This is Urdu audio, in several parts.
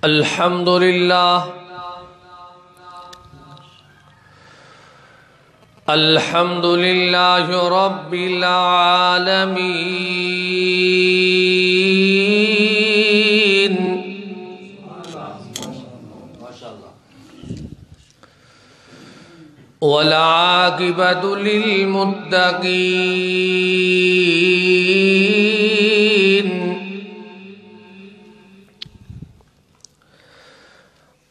الحمد لله الحمد لله رب العالمين والعاقبة للمتقين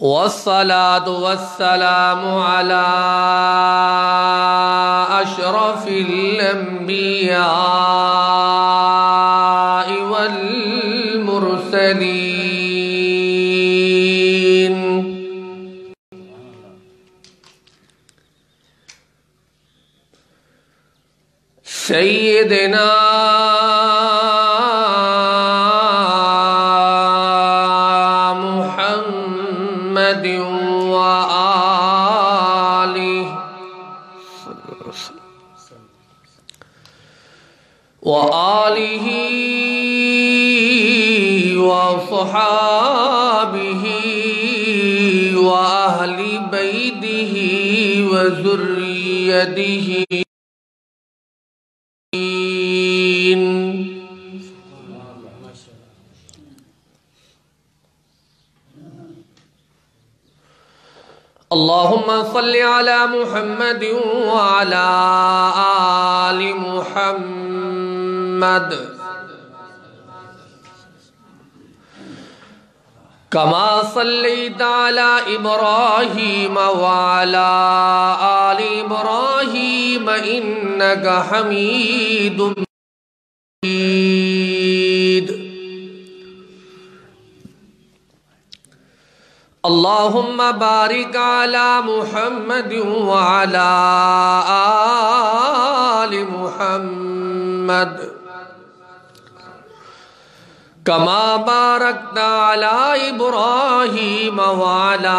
والصلاة والسلام على أشرف الأنبياء والمرسلين سيدنا وآله وصحابه وأهل بيته وذريته اللهم صل على محمد وعلى آل محمد كما صليت على إبراهيم وعلى آل إبراهيم إنك حميد مجيد اللهم بارك على محمد وعلى آل محمد كما باركت على إبراهيم وعلى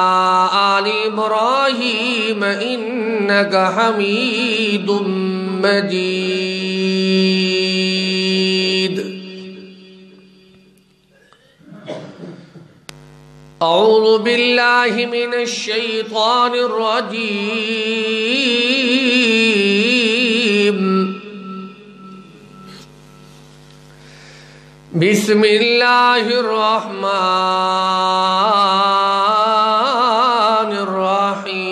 آل إبراهيم إنك حميد مجيد أعوذ بالله من الشيطان الرجيم بسم الله الرحمن الرحيم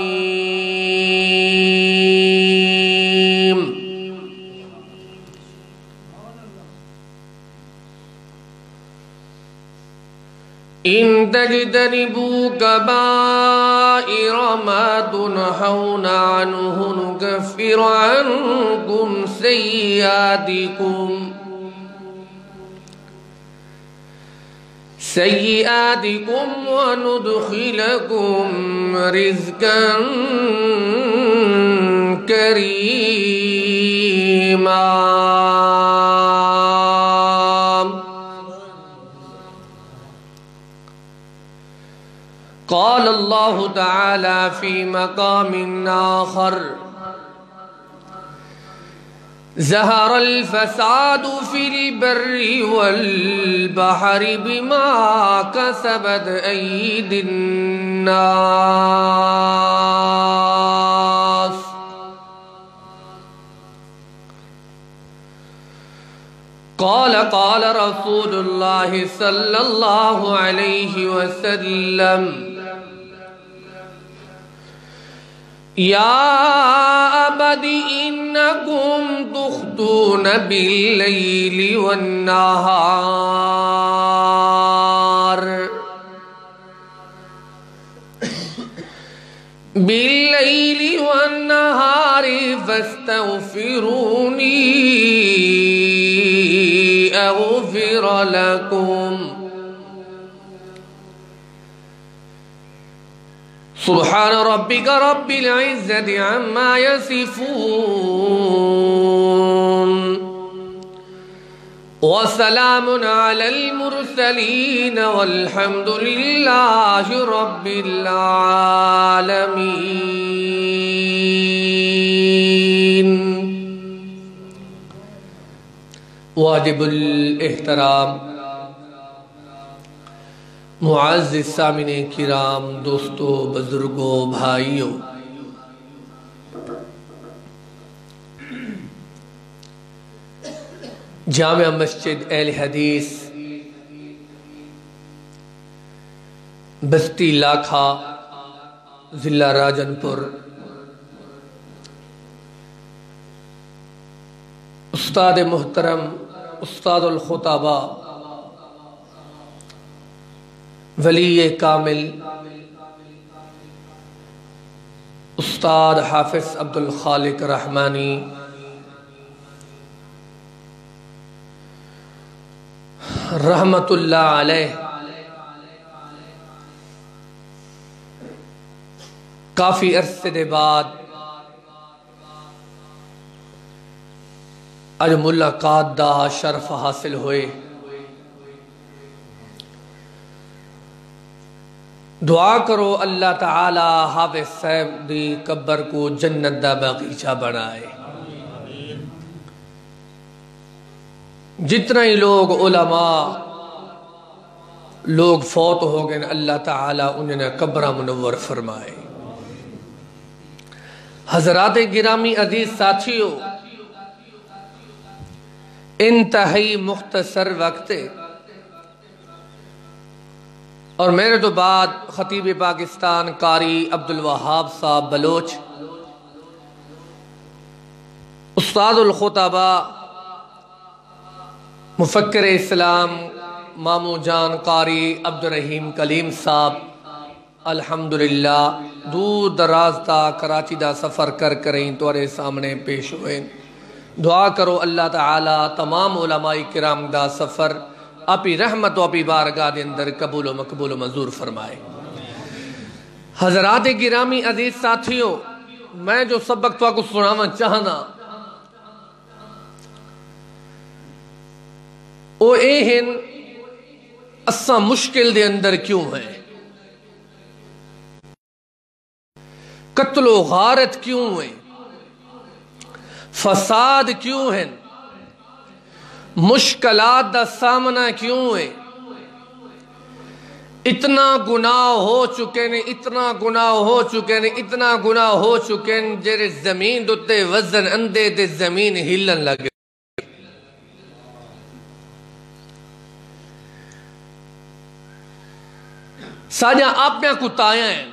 إن تجتنبوا كبائر ما تنهون عنه نكفر عنكم سيئاتكم وندخلكم رزقا كريما قال الله تعالى في مقام آخر ظهر الفساد في البر والبحر بما كسبت أيدي الناس قال رسول الله صلى الله عليه وسلم يا أبد إنكم تخطون بالليل والنهار فاستغفروني أغفر لكم سبحان ربك رب العزة عما يصفون وسلام على المرسلين والحمد لله رب العالمين واجب الاحترام معزز سامعین کرام، دوستو، بزرگوں، بھائیوں، جامع مسجد اہل حدیث بستی لاکھا ضلع راجن پور، استاد محترم، استاد الخطبہ، ولی کامل، استاد حافظ عبد الخالق رحمانی، رحمت اللہ علیہ، کافی عرصے دے بعد اج ملاقات دا شرف حاصل ہوئے۔ دعا کرو اللہ تعالی حافظ صاحب دی قبر کو جنت دا باغیچہ بنائے۔ جتنا ہی لوگ علماء لوگ فوت ہو گئے، اللہ تعالی انہیں قبر منور فرمائے۔ حضرات گرامی عزیز ساتھیوں، انتہائی مختصر وقت اور میرے تو بعد خطیب پاکستان قاری عبدالوہاب صاحب بلوچ، استاد الخطبہ، مفکر اسلام مامو جان قاری عبدالرحیم کلیم صاحب، الحمدللہ دور دراز تا کراچی دا سفر کریں تمہارے سامنے پیش ہوئے۔ دعا کرو اللہ تعالی تمام علماء کرام دا سفر اپی رحمت و اپی بارگاہ دے اندر قبول و مقبول و منظور فرمائے۔ حضرات گرامی عزیز ساتھیوں، میں جو سبق تو کو سنانا چاہنا او اے ہن اساں مشکل دے اندر کیوں ہیں، قتل و غارت کیوں ہیں، فساد کیوں ہیں، مشکلات دا سامنا کیوں ہے، اتنا گناہ ہو چکے نے، اتنا گناہ ہو چکے نے، اتنا گناہ ہو چکے نے، جیرے زمین دوتے وزن اندے دے زمین ہلن لگے۔ ساجہ آپ میں کتایا ہیں،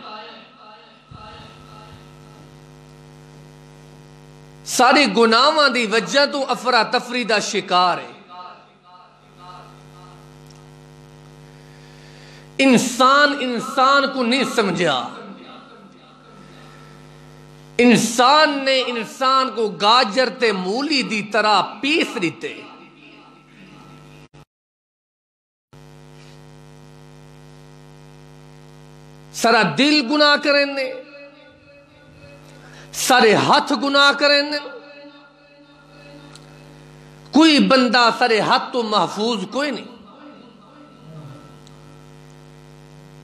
ساری گناہاں دی وجہ تو افراتفری دا شکار ہے۔ انسان کو نہیں سمجھا، انسان نے انسان کو گاجر تے مولی دی طرح پیس دیتے۔ سارا دل گناہ کرنے، سارے ہاتھ گناہ کرنے، کوئی بندہ سارے ہاتھ تو محفوظ کوئی نہیں۔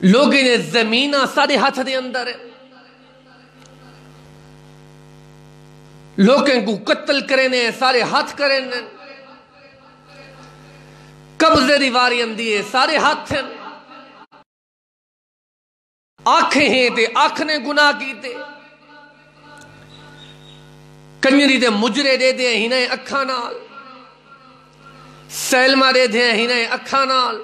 لوگیں نے زمینہ سارے ہاتھ دے اندر ہے، لوگیں کو قتل کرنے سارے ہاتھ کرنے، قبضے دیواری اندی ہے سارے ہاتھ ہیں، آنکھیں ہیں تے آنکھ نے گناہ کیتے، کنجری دے مجرے دے دے ہی اکھاں نال، سیلمہ دے دے ہی اکھاں نال،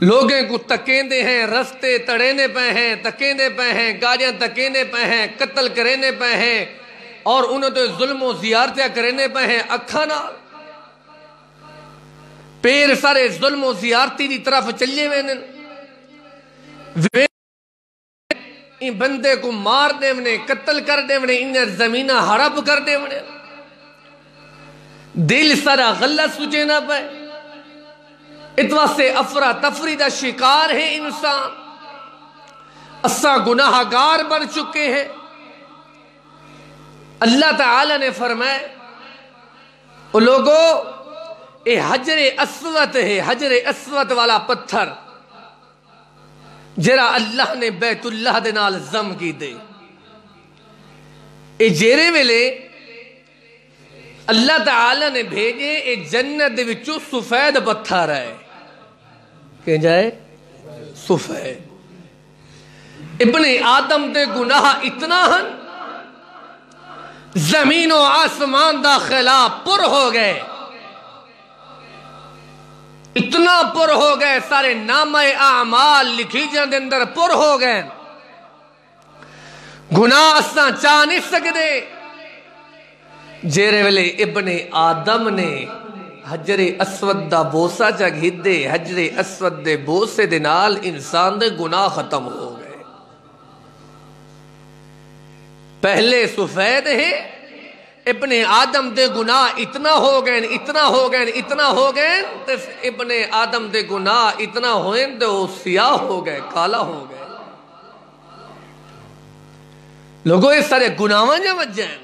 لوگیں کو تکیندے ہیں، رستے تڑینے پہ ہیں، تکیندے پہ ہیں، گاڑیاں تکیندے پہ ہیں، قتل کرینے پہ ہیں، اور انہوں تو ظلم و زیارتیں کرینے پہ ہیں اکھاں نال۔ پیر سارے ظلم و زیارتی دی طرف چلے وینے، ان بندے کو مار دے ونے، قتل کر دے ونے، انہیں زمینہ حرب کر دے ونے، دل سارا غلط سوچے نہ پہ، اتوا سے افراتفری دا شکار ہے انسان، اساں گناہگار بن چکے ہیں۔ اللہ تعالی نے فرمائے او لوگو اے حجر اسود ہے، حجر اسود والا پتھر جرا اللہ نے بیت اللہ دے نال زم کی دے، اے جیرے ویلے اللہ تعالی نے بھیجے اے جنت دے وچوں سفید پتھر ہے کہ جائے سفید. ابن آدم دے گناہ اتنا ہن زمین و آسمان دا خلا پر ہو گئے, اتنا پر ہو گئے, سارے نامہ اعمال لکھی جان دے اندر پر ہو گئے. گناہ اساں چاہ نہیں سکدے. جیرے ویلے ابن آدم نے حجر اسود دا بوسا چا گھدے, حجر اسود دے بوسے دے نال انسان دے گناہ ختم ہو گئے. پہلے سفید ہے, ابن آدم دے گناہ اتنا ہو گئے, اتنا ہو گئے, اتنا ہو گئے, تو ابن آدم دے گناہ اتنا ہوئے تو وہ سیاہ ہو گئے, کالا ہو گئے. لوگوں اس سارے گناہاں جا وجہ ہیں.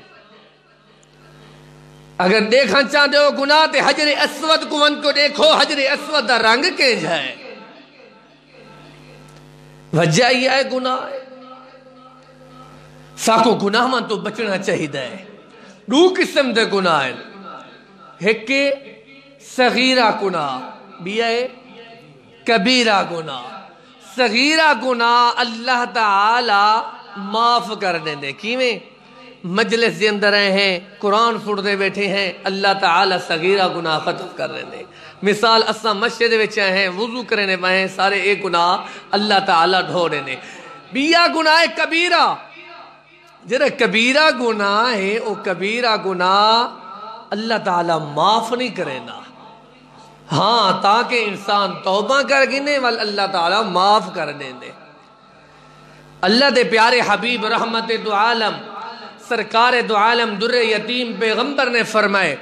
اگر دیکھنا چاہتے ہو گناہ تے حجر اسود کو ان کو دیکھو, حجر اسود دا رنگ کے جائے. وجہ یہ ہے گناہ ہے. ساکو گناہ من تو بچنا چاہید ہے. دو قسم دے گناہ ہیں. ایک صغیرہ گناہ, بھی ہے کبیرہ گناہ. صغیرہ گناہ اللہ تعالی معاف کر دیں دے. کیویں مجلس دے اندر ہیں, قرآن سن دے بیٹھے ہیں, اللہ تعالی صغیرہ گناہ ختم کر دیں دے. مثال اساں مسجد وچ ہیں, وضو کرنے پائیں, سارے ایک گناہ اللہ تعالی ڈھو دیں دے. بیا گناہ کبیرہ, جرا کبیرہ گناہ ہے او کبیرہ گناہ اللہ تعالی معاف نہیں کرے نا. ہاں تاکہ انسان توبہ کر گنے وال اللہ تعالی معاف کر دیں دے. اللہ دے پیارے حبیب رحمت دو عالم سرکار دو عالم در یتیم پیغمبر نے فرمائے,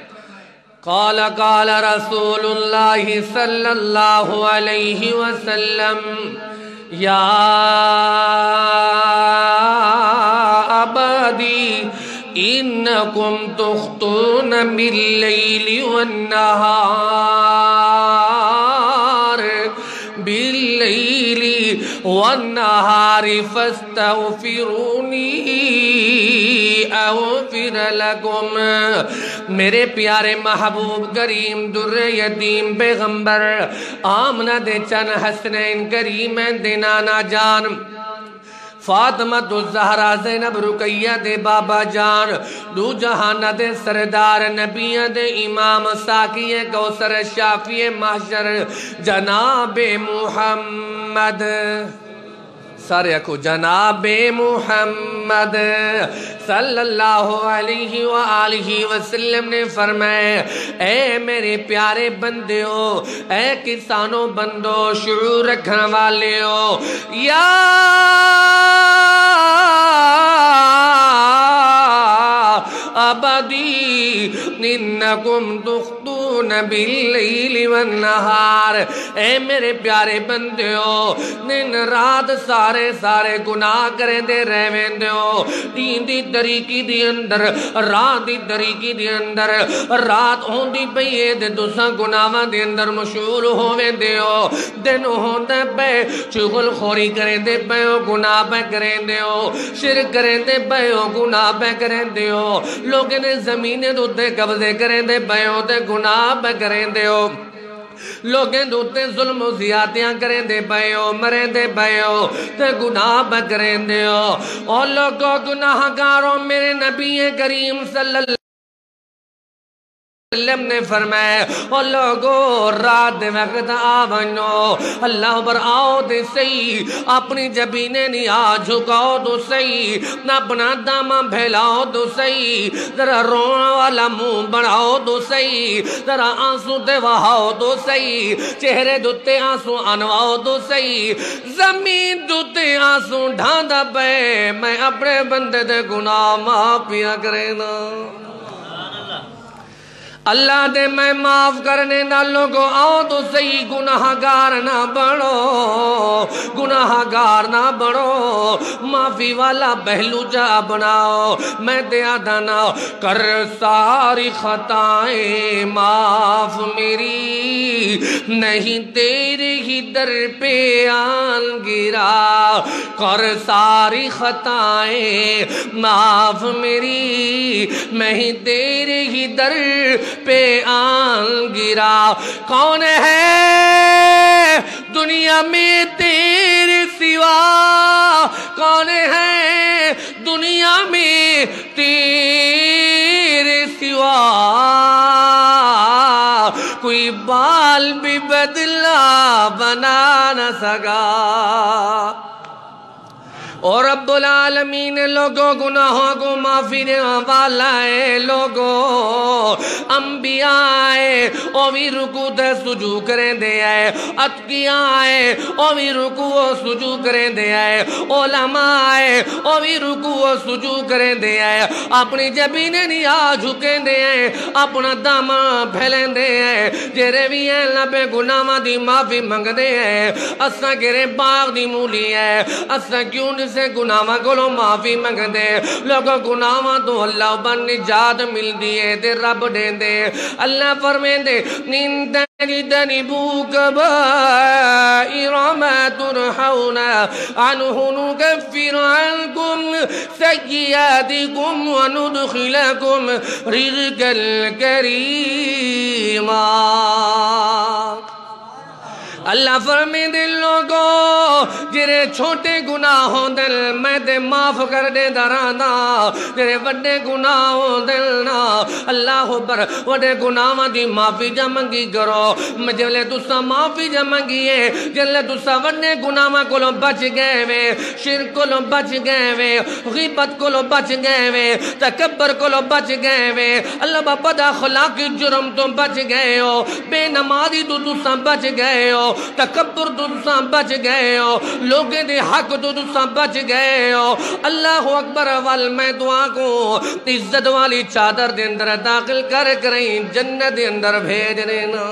قال قال رسول اللہ صلی اللہ علیہ وسلم یا عبادی انکم تخطون باللیل والنہار باللیل والنہار فاستغفرونی اغفر لکم. میرے پیارے محبوب کریم در یتیم پیغمبر آمنہ دے چن حسنین کریمین دے نانا جان فاطمہ الزہرا زینب رقیہ دے بابا جان دو جہانہ دے سردار نبیہ دے امام ساکی کوثر شافی محشر جناب محمد, سارے کو جناب محمد صلی اللہ علیہ وآلہ وسلم نے فرمائے, اے میرے پیارے بندیو, اے کسانوں بندو, شعور رکھنے والے ہو, یا عبادی انکم تخطون باللیل والنہار. اے میرے پیارے بندیو, دن رات سارے گناہ کریں دے رہویں دیو. دین دی طریقی دی اندر, رات دی طریقی دی اندر, رات ہون دی پئیے دے دوساں گناہاں دے اندر مشغول ہوویں دیو. دن ہون دے پے چغل خوری کریں دے پیو, گناہ پہ کریں دیو, شرک کریں دے پیو, گناہ پہ کریں دیو. لوگیں نے زمینیں دوتے قبضے کریں دے پیو تے گناہ پہ کریں دیو. لوگیں دوتے ظلم و زیادتیاں کریں دے پیو, مریں دے پیو تے گناہ پہ کریں دیو. اور لوگوں گناہ گاروں میرے نبی کریم صلی اللہ وسلم نے فرمایا, اور لوگوں رات دے وقت آونو, اللہ پر آؤ دے صحیح, اپنی جبینے نہیں آ جھکاؤ تو صحیح, نہ اپنا دامہ پھیلاؤ تو صحیح, ذرا رونا والا منہ بڑھاؤ تو صحیح, ذرا آنسو دے وہاؤ تو صحیح, چہرے دوتے آنسو آنواؤ تو صحیح, زمین دوتے آنسو ڈھاندا پہ, میں اپنے بندے دے گناہ معاف پیا کرے نا. اللہ دے میں معاف کرنے دا لوگوں آؤ تو صحیح, گناہگار نہ بڑھو, گناہگار نہ بڑھو, معافی والا پہلو جا بناؤ. میں دے آدھانا کر ساری خطائیں معاف میری, نہیں تیرے ہی در پہ آن گرا کر ساری خطائیں معاف میری میں ہی تیرے ہی در پہ آن گرا کون ہے دنیا میں تیرے سوا کون ہے دنیا میں تیرے سوا کوئی بال بھی بدلا بنا نہ سکا اور رب العالمین لوگوں گناہوں کو معافی دینے والا ہے لوگوں انبیاء آئے او بھی رکوع تے سجود کریں دے آئے اتقیاء آئے او بھی رکوع و سجود کریں دے آئے علماء آئے او بھی رکوع و سجود کریں دے آئے اپنی جبینے نیا جھکیں دے آئے اپنا داما پھیلیں دے آئے جرے بھی ہیں لبے گناہاں دی معافی منگ دے آئے اساں گرے باغ دی مولی ہے اساں کیوں سے گناہاں کو معافی منگ دے لوگوں گناہاں تو اللہ بن نجات مل دیئے دے رب دے دے اللہ فرمین دے نین تجتنبوا كبائر ما تنهون عنه نكفر عنكم سيئاتكم وندخلكم رزقا كريما اللہ فرمائے دے لوگوں جرے چھوٹے گناہوں دل میں دے معاف کر دے درانا جرے وڈے گناہوں دل نا اللہ پر وڈے گناہوں دی معافی جمنگی کرو جلے تسا معافی جمنگی ہے جلے تسا وڈے گناہوں کو بچ گئے وے شرک کو بچ گئے وے غیبت کو بچ گئے وے تکبر کو بچ گئے وے اللہ بد اخلاقی جرم تو بچ گئے ہو بے نمازی تو تسا بچ گئے ہو تکبر تساں بچ گئے ہو لوگیں دے حق تساں بچ گئے ہو اللہ اکبر وال میں دعا کو عزت والی چادر دے اندر داخل کر کریں جنت دے اندر بھیج دینا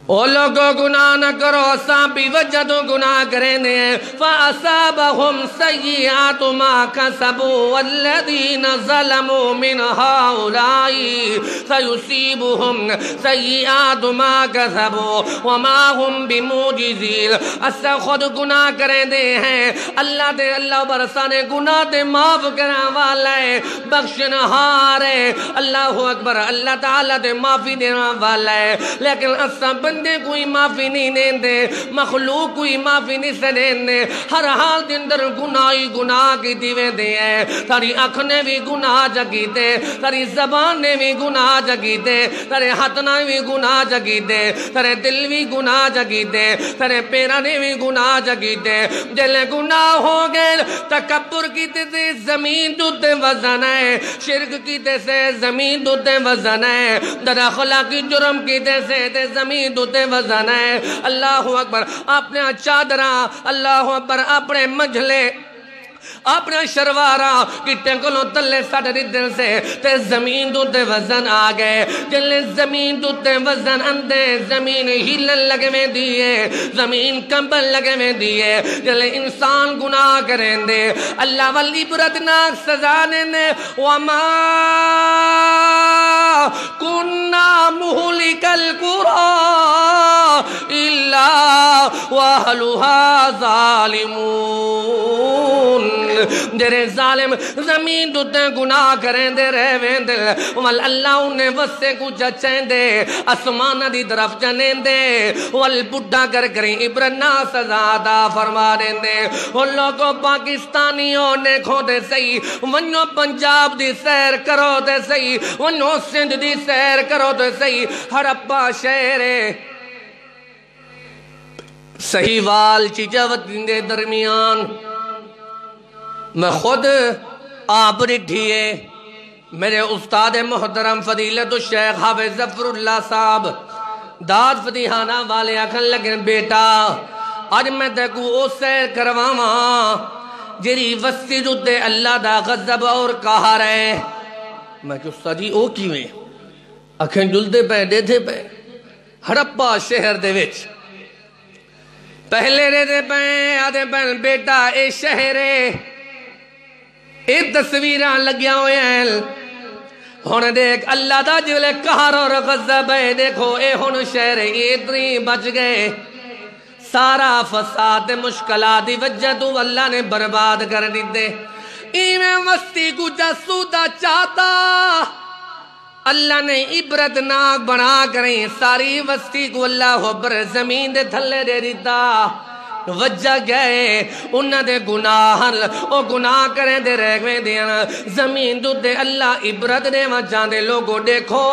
او لوگوں گناہ نہ کرو اساں بھی وجہ تو گناہ کریں دے فَأَصَابَهُمْ سَيِّئَاتُ مَا كَسَبُوا وَالَّذِينَ ظَلَمُوا مِنْ هَؤُلَاءِ سَيُصِيبُهُمْ سَيِّئَاتُ مَا كَسَبُوا وَمَا هُمْ بِمُعْجِزِينَ اساں خود گناہ کریں دے ہیں اللہ دے اللہ برسانے گناہ دے معاف کرنے والا ہے بخشنہار ہے اللہ اکبر اللہ تعالیٰ دے معافی دینا والا ہے لیکن اساں بندے کوئی معافی نہیں دیں دے مخلوق کوئی معافی نہیں سے دیں دے ہر حال دے اندر گناہی گناہ کی دیوے دے ہیں تاری اکھ نے بھی گناہ جگی دے تاری زبان نے بھی گناہ جگی دے تاری ہاتھ نے بھی گناہ جگی دے تاری دل بھی گناہ جگی دے تاری پیرا نے بھی گناہ جگی دے جلے گناہ ہو گئے تکبر کی تے سے زمین دوتے وزن ہے شرک کی تے سے زمین دوتے وزن ہے در اخلاقی جرم کی تے سے زمین دوتے وزن ہے اللہ اکبر اپنے چادراں اللہ اکبر اپنے مجھلے اپنا شروارا کٹے کلوں تلے ساڑھ ردن سے تے زمین دوتے وزن آگئے جلے زمین دوتے وزن اندے زمین ہیلن لگے میں دیئے زمین کمبل لگے میں دیئے جلے انسان گناہ کریں دے اللہ والی بردناک سزانے نے وَمَا كُنَّا مُحْلِكَ الْقُرَىٰ إِلَّا وَأَهْلُهَا ظَالِمُونَ جرے ظالم زمین دوتے گناہ کریں دے رہے دل وال اللہ انہیں وسے کو چچیں دے اسمان دی طرف جنیں دے وال بڑھا کر کریں ابرنا سزادہ فرما دیں دے ان لوگوں پاکستانیوں نے کھو دے سہی ونو پنجاب دی سیر کرو دے سہی ونو سندھ دی سیر کرو دے سہی ہڑپا شہر صحیح وال چیجاوت دے درمیان میں خود آپ رٹھیے میرے استاد محترم فضیلت الشیخ حافظ ظفر اللہ صاحب داد فتیحانہ والے آکھن لگن بیٹا آج میں دیکھو او سیر کرواواں جری وستی دے اللہ دا غضب اور کہا رہے میں کہ استاد جی او کیویں آکھن جلدے پہ دے دے پہ ہڑپا شہر دے وچ پہلے دے پہ آدھے پہ بیٹا اے شہرے اے تصویران لگیا ہوئے ہیں ہن دیکھ اللہ دا جلے قہر اور غضب ہے دیکھو اے ہن شہر اتنی بچ گئے سارا فساد مشکلات دی وجہ تو اللہ نے برباد کر دیتے ایمیں مستی کو جسودہ چاہتا اللہ نے عبرت ناک بنا کریں ساری وستی کو اللہ بر زمین دے تھلے دے دیتا وجہ گئے انہاں دے گناہ او گناہ کریں دے رہ گئے دیاں زمین دو دے اللہ عبرت دے وجہ دے لوگو دیکھو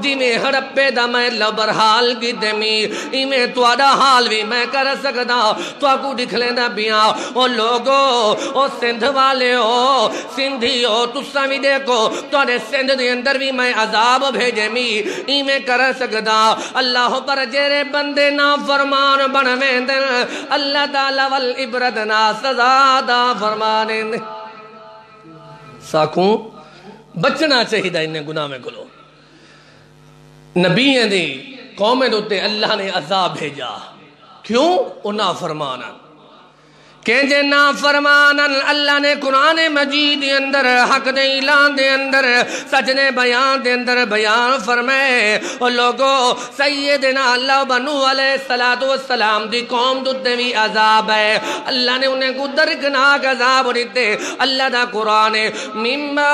دیمیں ہڑپے دا میں لبر حال کی دیمی ایمیں توڑا حال بھی میں کر سکتا تو کو دکھلیں دا بیاں او لوگو او سندھ والے ہو سندھی ہو تو سامی دیکھو توڑے سندھ دے اندر بھی میں عذاب بھیجے می ایمیں کر سکتا اللہ پر جیرے بندے نا فرمان بنویں دن اللہ تعالیٰ والعبرت نا سزا دا فرمانے دے ساکھوں بچنا چاہی دا انہیں گناہ میں کلو نبی ہیں دی قومیں دوتے اللہ نے عذاب بھیجا کیوں انہا فرمانا کہ نا فرمانا اللہ نے قرآن مجید دے اندر حق دے اعلان دے اندر سچ نے بیان دے اندر بیان فرمائے اور لوگوں سیدنا اللہ بنو علیہ السلام دی قوم دوتے بھی عذاب ہے اللہ نے انہیں کو درکناک عذاب دیتے اللہ دا قرآن مما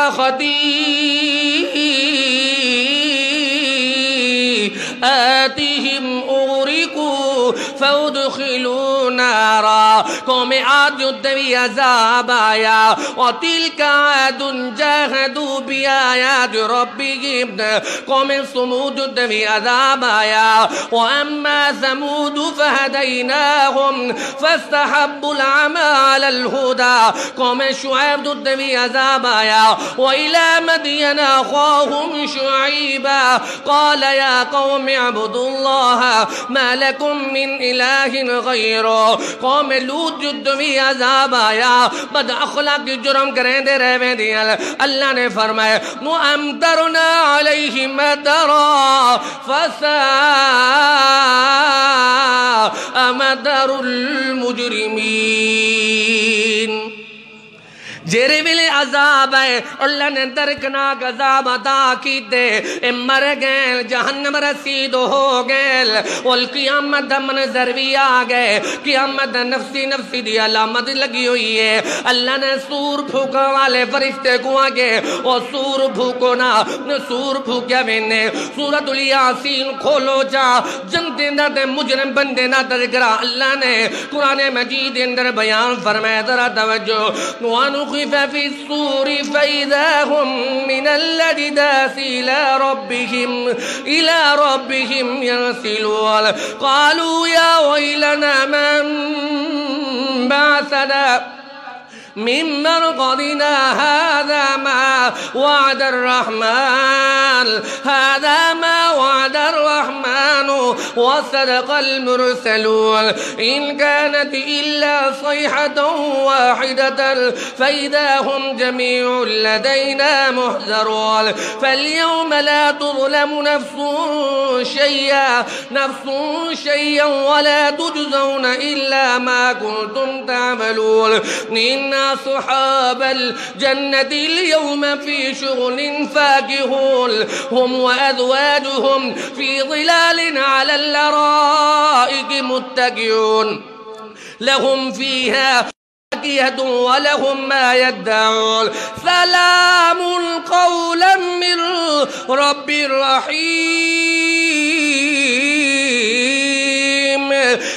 آتِهِمْ اُغْرِقُوا فَأُدْخِلُوا نَارًا قوم عاد جدوی عذاب آیا وَتِلْكَ عَادٌ جَاهَدُوا بِآيَاتِ رَبِّهِمْ قوم ثمود جدوی عذاب آیا وَأَمَّا ثَمُودُ فَهَدَيْنَاهُمْ فَاسْتَحَبُّوا الْعَمَى عَلَى الْهُدَى قوم شعیب جدوی عذاب آیا وَإِلَى مَدْيَنَ أَخَاهُمْ شُعَيْبًا قَالَ يَا قوم اعبدوا اللہ ما لکم من الہ غیرہ قوم لوط جدوی عذاب آیا بد اخلاق جرم کریں دے رہے دیا اللہ نے فرمائے وَأَمْطَرْنَا عَلَيْهِمْ مَطَرًا فَسَاءَ مَطَرُ الْمُجْرِمِينَ جیرے ویلے عذاب ہے اللہ نے درکناک عذاب عطا کیتے مر گئے جہنم رسید ہو گئے والقیامت منظر بھی آگئے قیامت نفسی نفسی دی علامت لگی ہوئی ہے اللہ نے سور پھوکا والے فرشتے کو آگے اور سور پھوکو نا سور پھوکیا وینے سورۃ الیاسین کھولو جا جنتے نہ دے مجرم بندے نہ درگرہ اللہ نے قرآن مجید اندر بیان فرمائے ذرا توجہ وَنُخِفَ فِي الصُّورِ فَإِذَا هُمْ مِنَ الْأَجْدَاثِ إِلَى رَبِّهِمْ يَنْسِلُونَ قَالُوا يَا وَيْلَنَا مَنْ بَعَثَنَا من مرقدنا هذا ما وعد الرحمن هذا ما وعد الرحمن وصدق المرسلون إن كانت إلا صيحة واحدة فإذا هم جميع لدينا محذرون فاليوم لا تظلم نفس شيئا ولا تجزون إلا ما كنتم تعملون إن صحاب الجنة اليوم في شغل فاكهون هم وأزواجهم في ظلال على الأرائك متكئون لهم فيها فاكهة ولهم ما يدعون سلام قولا من رب رحيم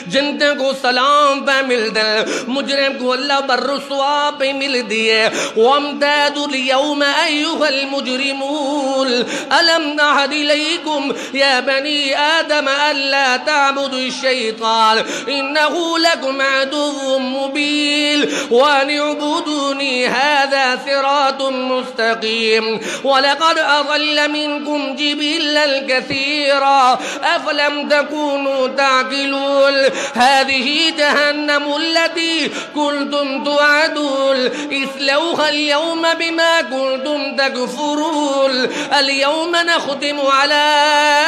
جنتے کو سلام پہ مل دے مجرم کو اللہ برسوا پہ مل دیے وَامْتَادُوا الْيَوْمَ أَيُّهَا الْمُجْرِمُونَ أَلَمْ نَعْهَدْ إِلَيْكُمْ يَا بَنِي آدَمَ أَلَّا تَعْبُدُوا الشَّيْطَانَ إِنَّهُ لَكُمْ عَدُوٌّ مُبِينٌ وَأَنِ اعْبُدُونِي هَذَا صِرَاطٌ مُسْتَقِيمٌ وَلَقَدْ أَضَلَّ مِنكُمْ جِبِلًّا كَثِيرًا أَفَلَمْ تَكُونُوا تَعْقِلُونَ هذه جهنم التي كنتم توعدون اصلوها اليوم بما كنتم تكفرون اليوم نختم على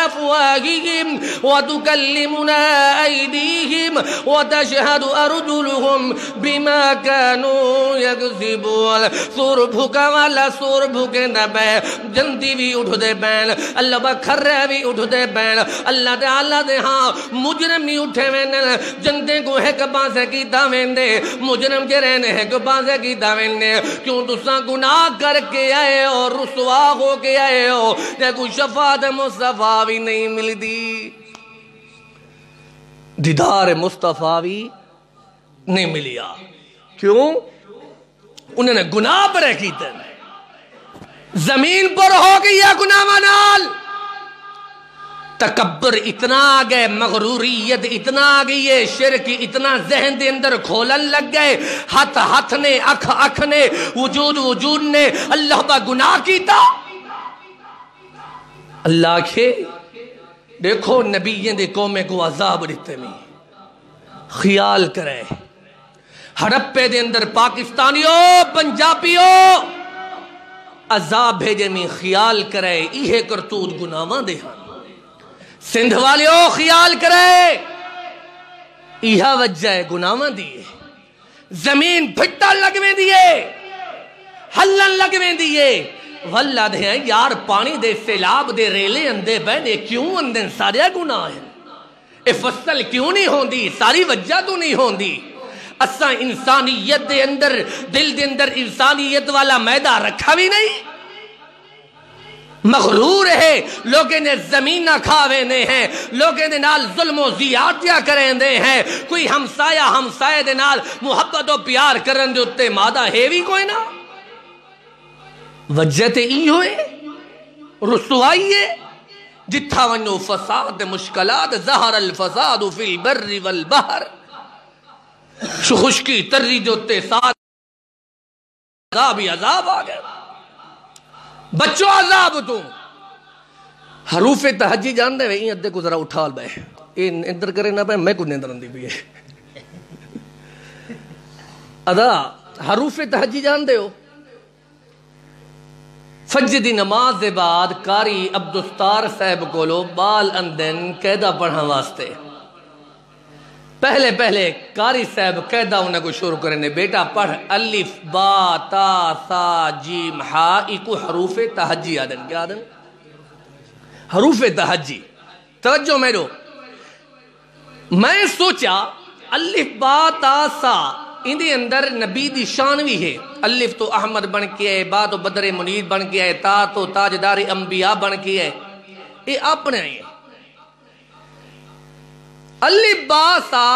أفواههم وتكلمنا أيديهم وتشهد أرجلهم بما كانوا يكسبون سربك والا سربك نبے جنتی بھی اٹھ دے بین اللہ بکھرے بھی اٹھ دے بین اللہ تعالیٰ دے ہاں مجرم بھی اٹھے ویندے جنتے کو ایک بانسے کی داویندے مجرم کے رہنے ایک بانسے کی داویندے کیوں تساں گناہ کر کے آئے ہو رسوا ہو کے آئے ہو تے کوئی شفاعت مصطفیٰ بھی نہیں ملدی دیدار مصطفیٰ بھی نہیں ملیا کیوں انہوں نے گناہ پر کیتے ہیں زمین پر ہو گیا گناہ منال تکبر اتنا آگئے مغروریت اتنا آگئی ہے شرک اتنا ذہن دے اندر کھولن لگ گئے ہاتھ نے اکھ نے وجود نے اللہ با گناہ کیتا اللہ کے دیکھو نبیین دے قومیں کو عذاب دیتے میں خیال کرے ہڑپے دے اندر پاکستانیوں پنجابیوں عذاب بھیجے میں خیال کرے یہ کرتوت گناواں دے ہاں سندھ والیوں خیال کرے یہ وجہ گناواں دیئے زمین پھٹا لگویں دیئے ہلن لگویں دیئے واللہ دے ہیں یار پانی دے سیلاب دے ریلے اندے بہنے کیوں اندن سارے گناہ ہیں اے فصل کیوں نہیں ہوندی ساری وجہ تو نہیں ہوندی اساں انسانیت دے اندر دل دے اندر انسانیت والا میدہ رکھا بھی نہیں مغرور ہے لوگے نے زمینہ کھاوے نے ہیں لوگے نے نال ظلم و زیادتیاں کریں دے ہیں کوئی ہمسایہ دے نال محبت و پیار کرن دے اتے مادہ ہے بھی کوئی نہ وجہ تے ای ہوئے رسوائی ہے جتھا ونو فساد مشکلات ظہر الفساد فی البر والبحر خشکی تری جو تے ساتھ عذاب آ گئے بچوں عذاب تو حروف تہجی جان دے وہیں ادھے کو ذرا اٹھال بے این اندر کرے نہ بے میں کو نیندر اندی بھی ہے ادا حروف تہجی جان دے ہو فجر دی نماز دے بعد کاری عبدالستار صاحب کو لو بال اندن قیدہ پڑھا واسطے پہلے کاری صاحب قیدہ انہیں کو شروع کرنے بیٹا پڑھ الف با تا سا جیم ہا ایکو حروف تہجی آدن کیا آدن حروف تہجی توجہ میرو میں سوچا الف با تا سا اندے اندر نبی دی شان بھی ہے الف تو احمد بن کے ہے با تو بدر منیر بن کے ہے تا تو تاجدار انبیاء بن کے ہے یہ اپنے آئے الف با سا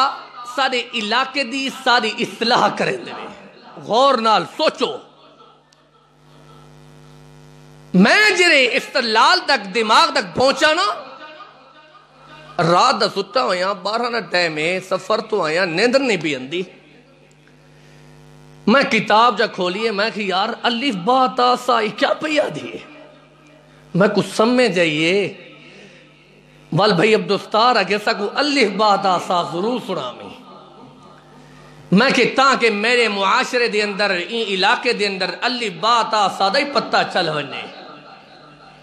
سارے علاقے دی ساری اصلاح کریں دے غور نال سوچو میں جرے استدلال تک دماغ تک پہنچا نا رات دا ستا ہویا 12 ٹائم ہے سفر تو آیا نیندر نہیں بھی اندی میں کتاب جا کھولیے میں کہ یار الف با تا سا کیا پیا دیئے میں کچھ سمجھ جائیے وال بھائی عبدالستار آگے سا کو الف با تا سا ضرور سنا میں کہ تاکہ میرے معاشرے دے اندر این علاقے دے اندر الف با تا سا دا ہی پتہ چل ہونے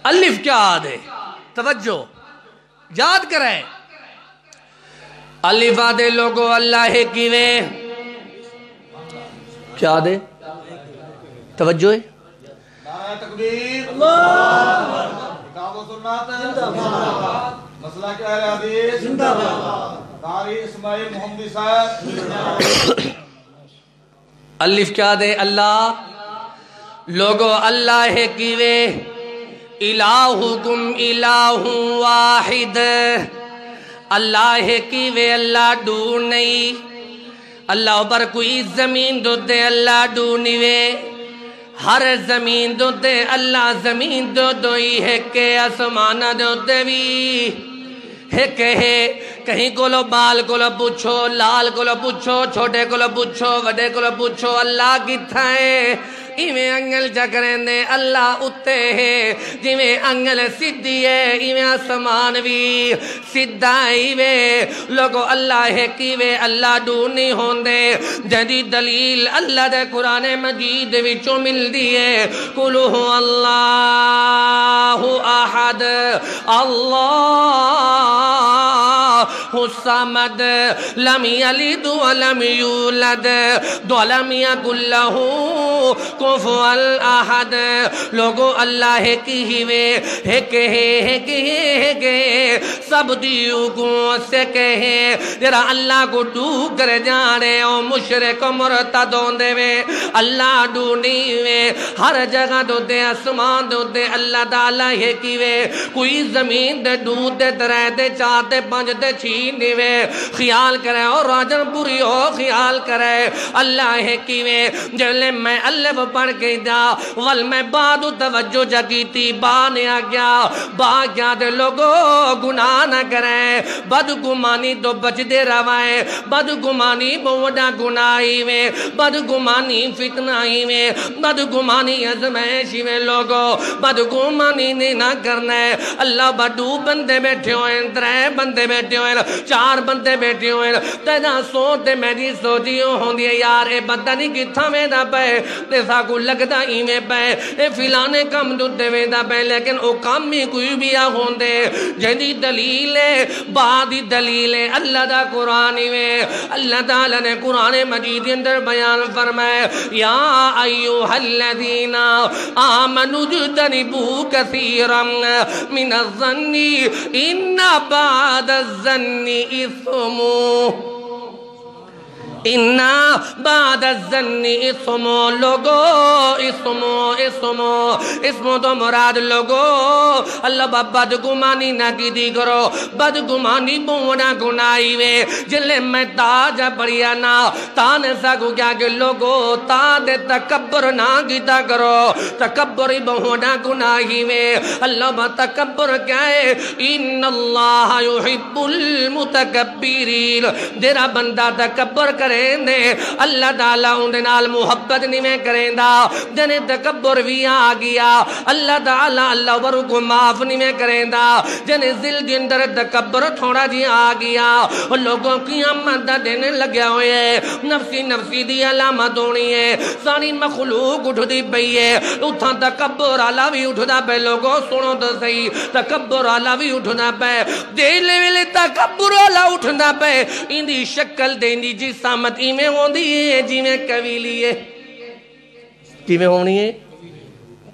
الف کیا آدھے توجہ یاد کریں الف آدھے لوگو اللہ کیوے کیا دے توجہ ہے نعرہ تکبیر اللہ کتاب و سنت مسئلہ کے اہل حدیث زندہ باد قاری اسماعیل محمدی صاحب الف کیا دے اللہ لوگو اللہ کیوے الہکم الہ واحد اللہ کیوے اللہ ڈور نہیں اللہ پر کوئی زمین دو دے اللہ ڈونیوے ہر زمین دو دے اللہ زمین دو دوئی ہے کہ آسمانہ دو دے بھی ہے کہے کہیں کو لو بال کو لو پوچھو لال کو لو پوچھو چھوٹے کو لو پوچھو وڈے کو لو پوچھو اللہ کی تھائے ایویں انگل چکریں دے اللہ اتے ہے جویں انگل سدھی ہے ایویں آسمان بھی سدھا ایویں لوگو اللہ ہے کیویں اللہ دور نہیں ہوندے جدی دلیل اللہ دے قرآن مجید وچوں مل دیئے قل هو اللہ احد اللہ الصمد لم یلد ولم یولد ولم یکن لہ کفوا احد لوگو اللہ ہے کی ہے سب دیو کو سے کہے جرا اللہ کو ڈو کر جانے او مشرک مرتد ہوندے وے اللہ ڈونی وے ہر جگہ دو دے اسمان دو دے اللہ تعالی ہے کی وے کوئی زمین دے دو دے درے دے چار دے پنج دے چھین وے خیال کرے اور راجن پوری ہو خیال کرے اللہ ہے کی وے جلے میں اللہ پڑھ کے دا ول میں بعد توجہ جگیتی بانے با گیا دے لوگو گناہ نہ کریں بدگمانی تو بچ دے روائے بدگمانی بوڑا گناہی میں بدگمانی فتنائی میں بدگمانی ازمائشی میں لوگو بدگمانی نہیں نہ کرنے اللہ بڑو بندے بیٹھے ہوئے ترے بندے بیٹھے ہوئے چار بندے بیٹھے ہوئے تینا سوتے میری سوچیوں ہوں دیئے یار اے بدہ نہیں کتھا میں دا پہ تیسا کو لگتا ہی میں پہ اے فلانے کم دوتے میں دا پہ لیکن او کم میں کوئی بھی آہون دے جدی دلیل ہے بعدی دلیل ہے اللہ دا قرآنی میں اللہ تعالیٰ نے قرآن مجید اندر بیان فرمائے یا ایوہ الذین آمنوا اجتنبوا کثیرا من الظن ان بعد الظن اثم اِنَّا بَعْدَ الظَّنِّ اِثْمُ لوگو اسمو تو مراد لوگو اللہ بدگمانی نہ کی دی کرو بدگمانی بونا گنائی وے جلے میں تاج پڑیا نا تانے ساکو کیا کہ لوگو تا دے تکبر نہ گیتا کرو تکبری بونا گنائی وے اللہ تکبر کیا ہے ان اللہ یحب المتکبرین جرا بندہ تکبر کرے اللہ تعالیٰ اندھے نال محبت نہیں میں کریں دا جنہیں تکبر بھی آگیا اللہ تعالیٰ اللہ ورو کو معاف نہیں میں کریں دا جنہیں ذل کے اندر تکبر تھوڑا جی آگیا اور لوگوں کی امت دینے لگیا ہوئے نفسی نفسی دی علامت ہونی ہے ساری مخلوق اٹھ دی پئی ہے اتھا تکبر اللہ بھی اٹھ دا پہ لوگوں سنو تو صحیح تکبر اللہ بھی اٹھ دا پہ دیلے ویلے تکبر اللہ اٹھ دا پہ اندھی شکل دیندی جی سامت ایمیں ہوندی ہے جی میں قویلی ہے جی میں ہونی ہے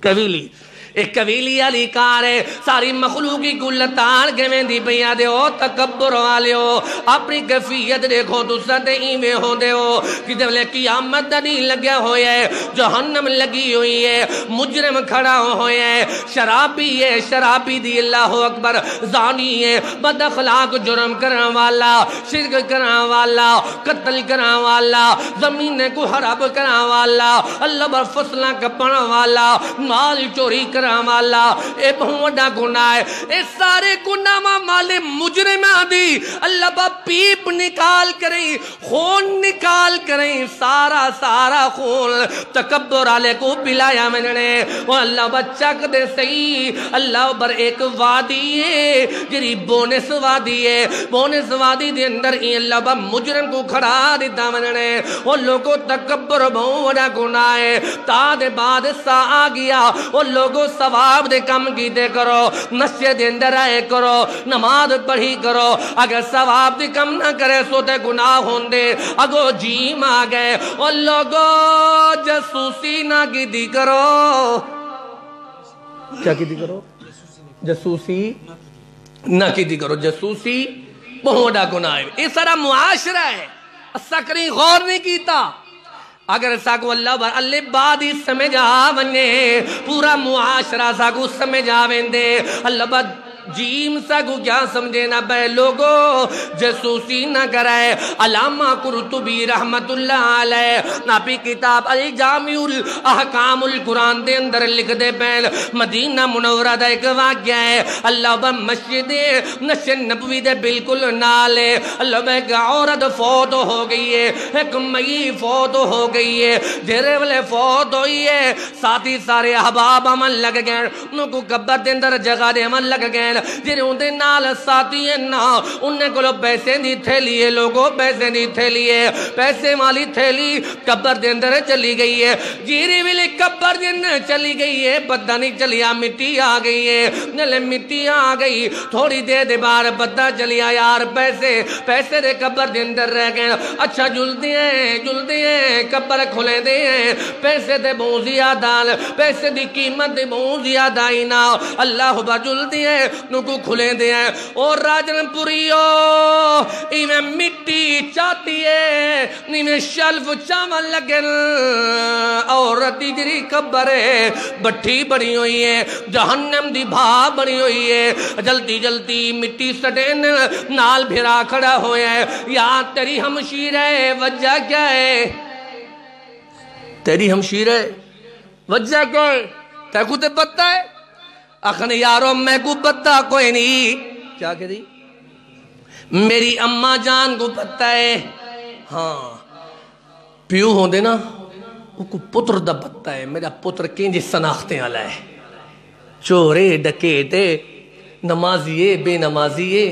قویلی ایک قبیلی علی کار ہے ساری مخلوقی گلتان کے میں دی پیا دے ہو تکبر والے ہو اپنی کفیت دیکھو تو سدے ایویں ہو دے ہو کہ جب لے قیامت دنی لگیا ہوئے ہے جہنم لگی ہوئی ہے مجرم کھڑا ہوئے ہے شرابی دی اللہ اکبر زانی ہے بد اخلاق جرم کرنے والا شرک کرنے والا قتل کرنے والا زمین کو حراب کرنے والا اللہ بر فصلہ کپڑا والا مال چوری کرنے والا اے بہوڑا گناہ ہے اے سارے گناہ مالے مجرم آدھی اللہ با پیپ نکال کریں خون نکال کریں سارا خون تکبر آلے کو پلایا میں نے وہ اللہ بچہ کدے صحیح اللہ بر ایک وادی ہے جری بونس وادی ہے بونس وادی دے اندر ہی اللہ با مجرم کو کھڑا دیتا میں نے وہ لوگوں تکبر بہوڑا گناہ ہے تا دے بعد سا آگیا وہ لوگوں ثواب دے کم کی دے کرو مسجد دے اندر آئے کرو نماز پڑھی کرو اگر ثواب دے کم نہ کرے سو تے گناہ ہوندے اگو جیم آگئے اور لوگو جسوسی نہ کی دی کرو کیا کی دی کرو جسوسی نہ کی دی کرو جسوسی بہوڑا گناہ ہے یہ سارا معاشرہ ہے سکری غور نہیں کیتا اگر ساکو اللہ بعد ہی سمجھ آونے پورا معاشرہ ساکو سمجھ آویں دے اللہ بعد جیم سگو کیا سمجھے نہ بے لوگو جسوسی نہ کرائے علامہ قرطبی رحمت اللہ علیہ ناپی کتاب الجامع الاحکام القرآن دے اندر لکھ دے پہل مدینہ منورہ دا ایک واقعہ ہے اللہ با مسجد نشر نبوی دے بالکل نالے اللہ با ایک عورت فوت ہو گئی ہے ایک مئی فوت ہو گئی ہے جیرے والے فوت ہوئی ہے ساتھی سارے احباب عمل لگ گئے انہوں کو قبر دے اندر جگہ دے عمل لگ گئے جیرے ان دے نال ساتھی ہیں نا انہیں کو لو پیسے نہیں تھے لیے لوگوں پیسے نہیں تھے لیے پیسے والی تھیلی قبر دے اندر چلی گئی ہے جیرے والے قبر دے اندر چلی گئی ہے پتہ نہیں چلیا مٹی آ گئی ہے نلے مٹی آ گئی تھوڑی دے دے بار پتہ چلیا یار پیسے دے قبر دے اندر رہ گئے اچھا جلدی ہیں قبر کھلے دے ہیں پیسے دے بہت زیادہ پیسے دی قیمت دے بہت زیادہ ہی نا اللہ با جلدی ہیں نکو کھلے دے ہیں اور راجن پوریو ایمیں مٹی چاہتی ہے ایمیں شلف چاول لگن عورت دی جری قبر ہے بٹھی بڑی ہوئی ہے جہنم دی بھا بڑی ہوئی ہے جلدی جلدی مٹی سٹین نال بھرا کھڑا ہویا ہے یا تیری ہمشیر ہے وجہ کیا ہے تیری ہمشیر ہے وجہ کیا ہے تے کو تے پتہ ہے اخن یارو میں کو پتہ کوئی نہیں کیا کہ دی میری اماں جان کو پتہ ہے ہاں پیو ہوں دے نا وہ کو پتر دا پتہ ہے میرا پتر کینجی سناختیں علا ہے چورے ڈکیٹے نمازیے بے نمازیے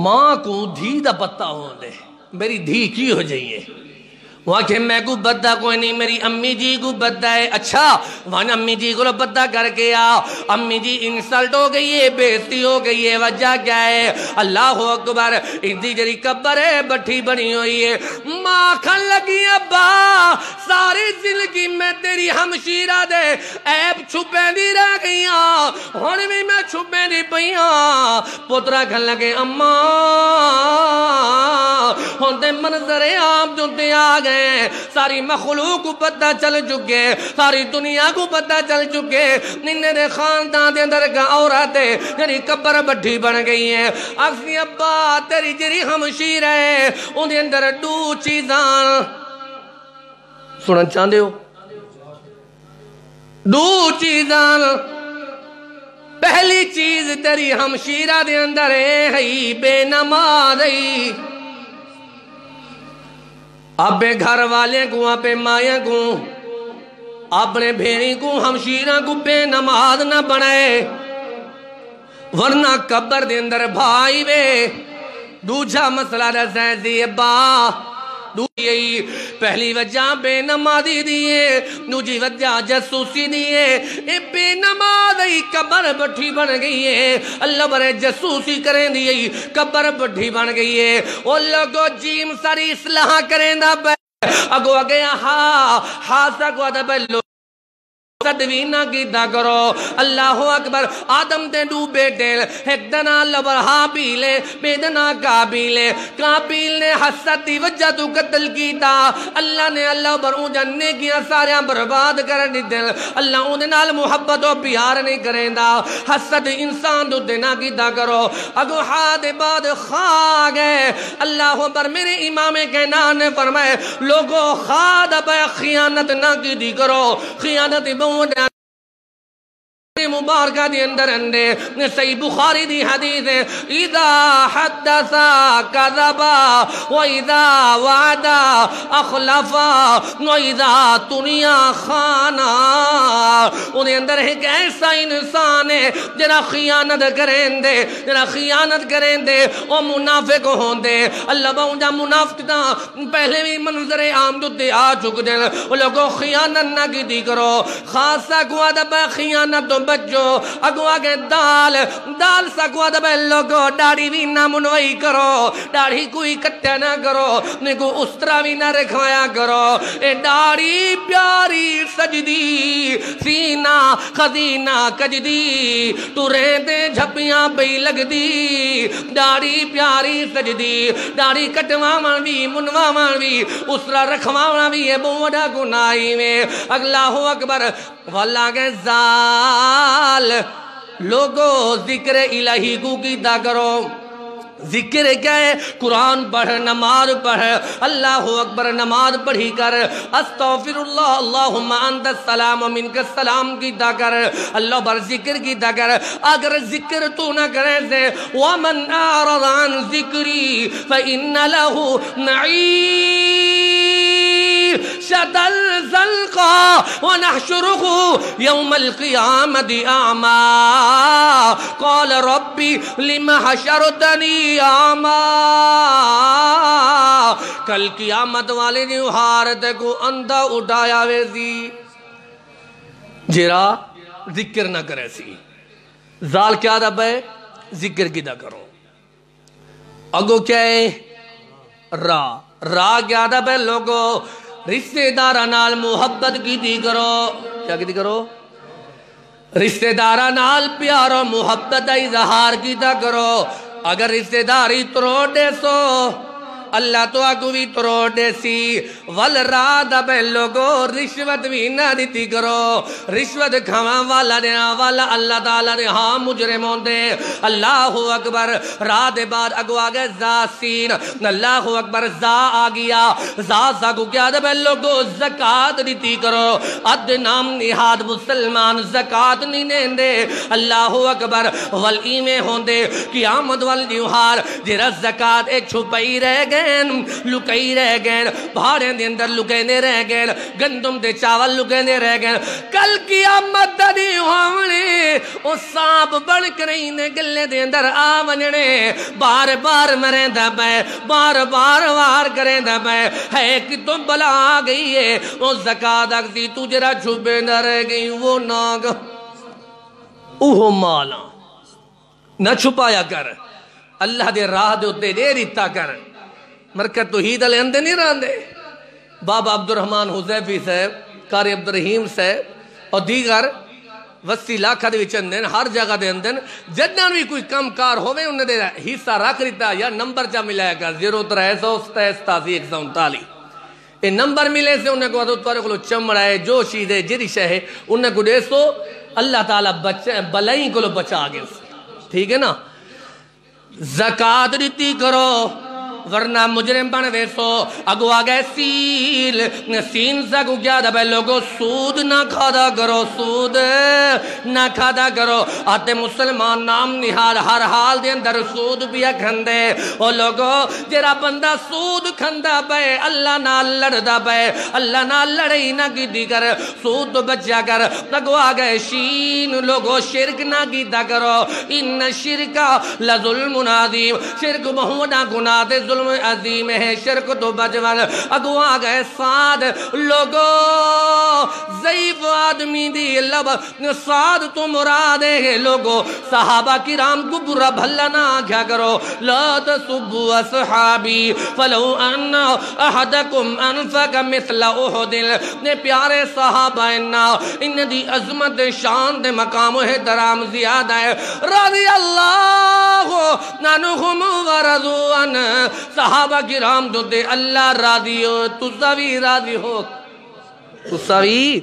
ماں کو دھی دا پتہ ہوں دے میری دھی کی ہو جائیے وہاں کہ میں کو بدہ کوئی نہیں میری امی جی کو بدہ ہے اچھا وہاں امی جی کو بدہ کر کے امی جی انسلٹ ہو گئی ہے بےزتی ہو گئی ہے وجہ کیا ہے اللہ اکبر اندھی جری قبر ہے بٹھی بنی ہوئی ہے ماں کھن لگی ابا ساری زندگی میں تیری ہمشیرہ دے عیب چھپے دی رہ گئی ہون بھی میں چھپے دی پئیاں پترہ کھن لگے اماں ہون دے منظر عام جو تے آ گئے ساری مخلوق کو پتہ چل چکے ساری دنیا کو پتہ چل چکے ننے دے خاندان دے اندر کا عورت ہے یعنی قبر بٹھی بن گئی ہے اکسی ابا تیری جری ہمشیر ہے ان دے اندر دو چیزاں سنن چاندے ہو دو چیزاں پہلی چیز تیری ہمشیرہ دے اندر ہے بے نماز ہے اپنے گھر والے کو اپنے مائیں کو اپنے بھیری کو ہمشیرہ کو بے نماز نہ بنائے ورنہ قبر دے اندر بھائی وے دوجہ مسئلہ رسے دی با یہی پہلی وجہ بے نمازی دیئے دوجی وجہ جسوسی دیئے اے بے نمازی قبر بٹھی بن گئی ہے اللہ برے جسوسی کریں دیئے قبر بٹھی بن گئی ہے اور لوگو جیم ساری اصلاح کریں دا بے اگو اگیا ہاں سکو ادھا بے لوگ تدوینہ کی دا کرو اللہ اکبر آدم تے دو بیٹے ایک دنا لبر حابیلے بے دنا قابیل نے حسد دی وجہ تو قتل کی تا اللہ نے اللہ بر اون جننے کیا سارے برباد کر دی دل اللہ اون نال محبت و پیار نہیں کریں دا حسد انسان دو دینا کی دا کرو اگو حاد بعد خواہ گئے اللہ بر میرے امام کینان نے فرمائے لوگو خاد بے خیانت نہ کی دی کرو خیانت بہت مبارکہ دی اندر اندے صحیح بخاری دی حدیث ہے اذا حدثا کذبا و اذا وعدا اخلفا و اذا تنیا خانا انہیں اندر ایک ایسا انسان ہے جنہ خیانت کریں دے وہ منافق ہوں دے اللہ باؤنجا منافق دا پہلے بھی منظر عام دوتے آ چک دے وہ لوگوں خیانت نہ کی دی کرو خاصا کو ادب خیانت تو بچو اگو آگے دال سکوا دبے لوگو ڈاڑی بھی نہ منوئی کرو ڈاڑی کوئی کٹیا نہ کرو نکو استرا بھی نہ رکھایا کرو اے ڈاڑی پیاری سجدی سینہ خزینہ کجدی تو رہتے جھپیاں بئی لگ دی ڈاڑی پیاری سجدی ڈاڑی کٹواں بھی منواں بھی استرا رکھواں بھی ہے بوڑا گناہی میں اللہ اکبر واللہ کے زال لوگو ذکر الہی کو کیتا کرو. ذکر کیا ہے؟ قرآن پڑھ، نماز پڑھ، اللہ اکبر نماز پڑھی کر، استغفر اللہ اللہم انت السلام و منک السلام کیتا کر، اللہ بر ذکر کیتا کر. اگر ذکر تو نہ کرے سے ومن اعرض عن ذکری فإن له معیشۃ ضنکا ونحشرہ یوم القیامۃ اعمی قال ربی لم حشرتنی آما. کل قیامت والے نے حارت کو اندھا اٹھایا ویسی جرا ذکر نہ کرے سی. زال کیا دب ہے؟ ذکر کی دا کرو. اگو کیا ہے؟ راہ کیا دب ہے؟ لوگو رشتہ دارہ نال محبت کی دی کرو. کیا کی دی کرو؟ رشتہ دارہ نال پیار و محبت اظہار کی دا کرو. اگر رشتہ داری تروڑ دے سو اللہ تو آگو بھی تروڑ دے سی. والراد بے لوگو رشوت بھی نہ دیتی کرو. رشوت کھوا والا دینا والا اللہ تعالیٰ نے ہاں مجرمون دے. اللہ اکبر. رات بعد اگو آگے زا سین، اللہ اکبر زا آگیا. زا کو کیا دے بے لوگو زکاة دیتی کرو. اد نام نہاد مسلمان زکاة نہیں دیں دے. اللہ اکبر. والایمیں ہوں دے قیامت والدیوہار جرا زکاة ایک چھپائی رہ گئے، لکائی رہ گئے، بھاڑے دے اندر لکینے رہ گئے، گندم دے چاول لکینے رہ گئے. کل قیامت دی ہونے او سانپ بڑھ کرینے گلے دے اندر آوننے بار بار مریں دا پے، بار بار وار کریں دا پے. ہے کہ تم بلا آ گئی ہے او زکاة اگتی تجرا چھپے نہ رہ گئی. وہ ناگ اوہ مالا نہ چھپایا کر، اللہ دے راہ دے اتے دے ریتا کر. مرکت توحید علیہ اندے نہیں راندے. بابا عبدالرحمن حذیفی صاحب، قاری عبدالرحیم صاحب اور دیگر وسی لاکھا دے وچ اندن ہر جگہ دے اندن جدن بھی کوئی کم کار ہوئے انہیں دے حصہ رکھ رہتا یا نمبر چا ملایا کر 0387 یہ نمبر ملے سے انہیں کو ادھوتوارے کو چمڑا ہے جو شید ہے جری شہ ہے انہیں کو دے سو اللہ تعالیٰ بلائیں کو بچا آگے. ٹھیک ہے نا؟ زکاة دیتی کرو ورنہ مجرم بن ویسو. اگو آگئے سین سکو کیا دا بے لوگو سود نہ کھادا کرو، سود نہ کھادا کرو. آتے مسلمان نام نہاد ہر حال دے اندر سود پیا کھندے. او لوگو جرا بندہ سود کھندا بے اللہ نہ لڑدا بے، اللہ نہ لڑائی نہ کی کر، سود بچا کر. اگو آگئے شین لوگو شرک نہ کیتا کرو. ان شرکا لظلم عظیم، شرک بہونا گناہ دے ظلم عظیم ہے، شرک تو بجوان. اگو آگئے سعد لوگو ضعیف آدمی دی لب سعد تو مراد ہے. لوگو صحابہ کرام کو برا بھلا نہ کیا کرو. لا تسبوا اصحابی فلو ان احدکم انفق مثل احد. نے پیارے صحابہ ان دی عظمت شان دے مقام و احترام زیادہ ہے. رضی اللہ عنہم ورضوا عنہ. صحابہ کرام جو دے اللہ راضی ہو، تو سوی راضی ہو، تو سوی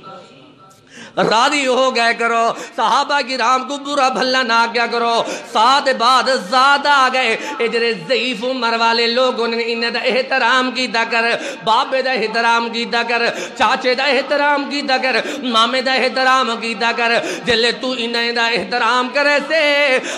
راضی ہو گئے کرو. صحابہ کرام کو برا بھلا نہ کیا کرو. ساتھ بعد زیادہ آگئے اجرے ضعیف عمر والے لوگوں نے انہیں دا احترام کی دا کر، بابے دا احترام کی دا کر، چاچے دا احترام کی دا کر، مامے دا احترام کی دا کر. جلے تو انہیں دا احترام کرے سے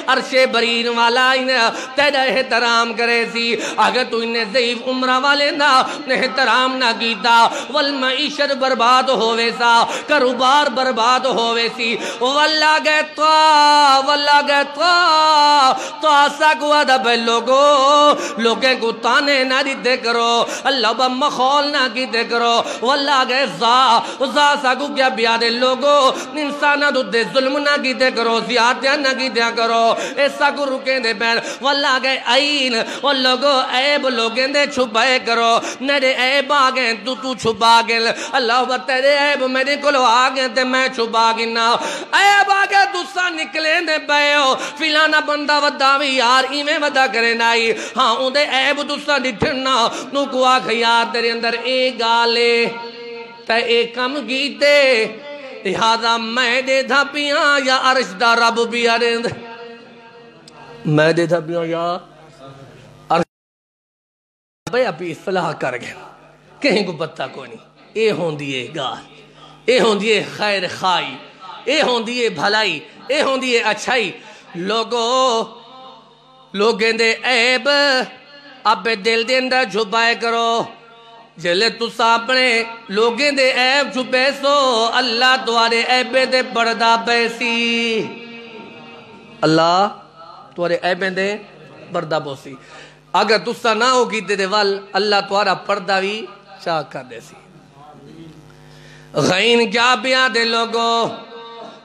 عرش برین والا انہیں تیدا احترام کرے سی. اگر تو انہیں ضعیف عمر والے دا احترام نہ کیتا والمعیشت برباد ہوئے سا، کاروبار برباد ہوئے سی. واللہ گئے تو آسا کو ادب لوگو لوگیں کو تانے نہ دیتے کرو، اللہ با مخول نہ کیتے کرو. واللہ گئے زا ساکو کیا بیادے لوگو انسانہ دو دے ظلم نہ کیتے کرو، زیادہ نہ کیتے کرو. ایسا کو رکیں دے پیر. واللہ گئے عین اور لوگو عیب لوگیں دے چھپائے کرو. میرے عیب آگئے تو چھپا گل، اللہ با تیرے عیب میرے کلو آگئے تے میں چھپا گنا. عیب آگئے دوسرا نکلے دے بیو فلانا بندہ وداوی یار ایمیں ودا کرے نائی. ہاں اون دے عیب دوسرا ڈٹھنا نو کو آکھ یار تیرے اندر اے گالے تے اے کم گیتے لہذا میں دے تھا پیاں یا عرش دا رب بھی آرند میں دے تھا پیاں یا عرش بھئی اپی اصلاح کر گئے کہیں کو پتہ کو نہیں اے ہون دیئے گاہ اے ہون دیئے خیر خائی اے ہون دیئے بھلائی اے ہون دیئے اچھائی لوگیں دے عیب اب دل دے اندر جھپائے کرو جلے تُسا اپنے لوگیں دے عیب چھپے سو اللہ تمہارے عیبیں دے پردہ بیسی اللہ تمہارے عیبیں دے پردہ بوسی اگر تُسا نہ ہوگی دے وال اللہ تمہارا پردہ بھی چاہ کر دے سی غین کیا بیاں دے لوگو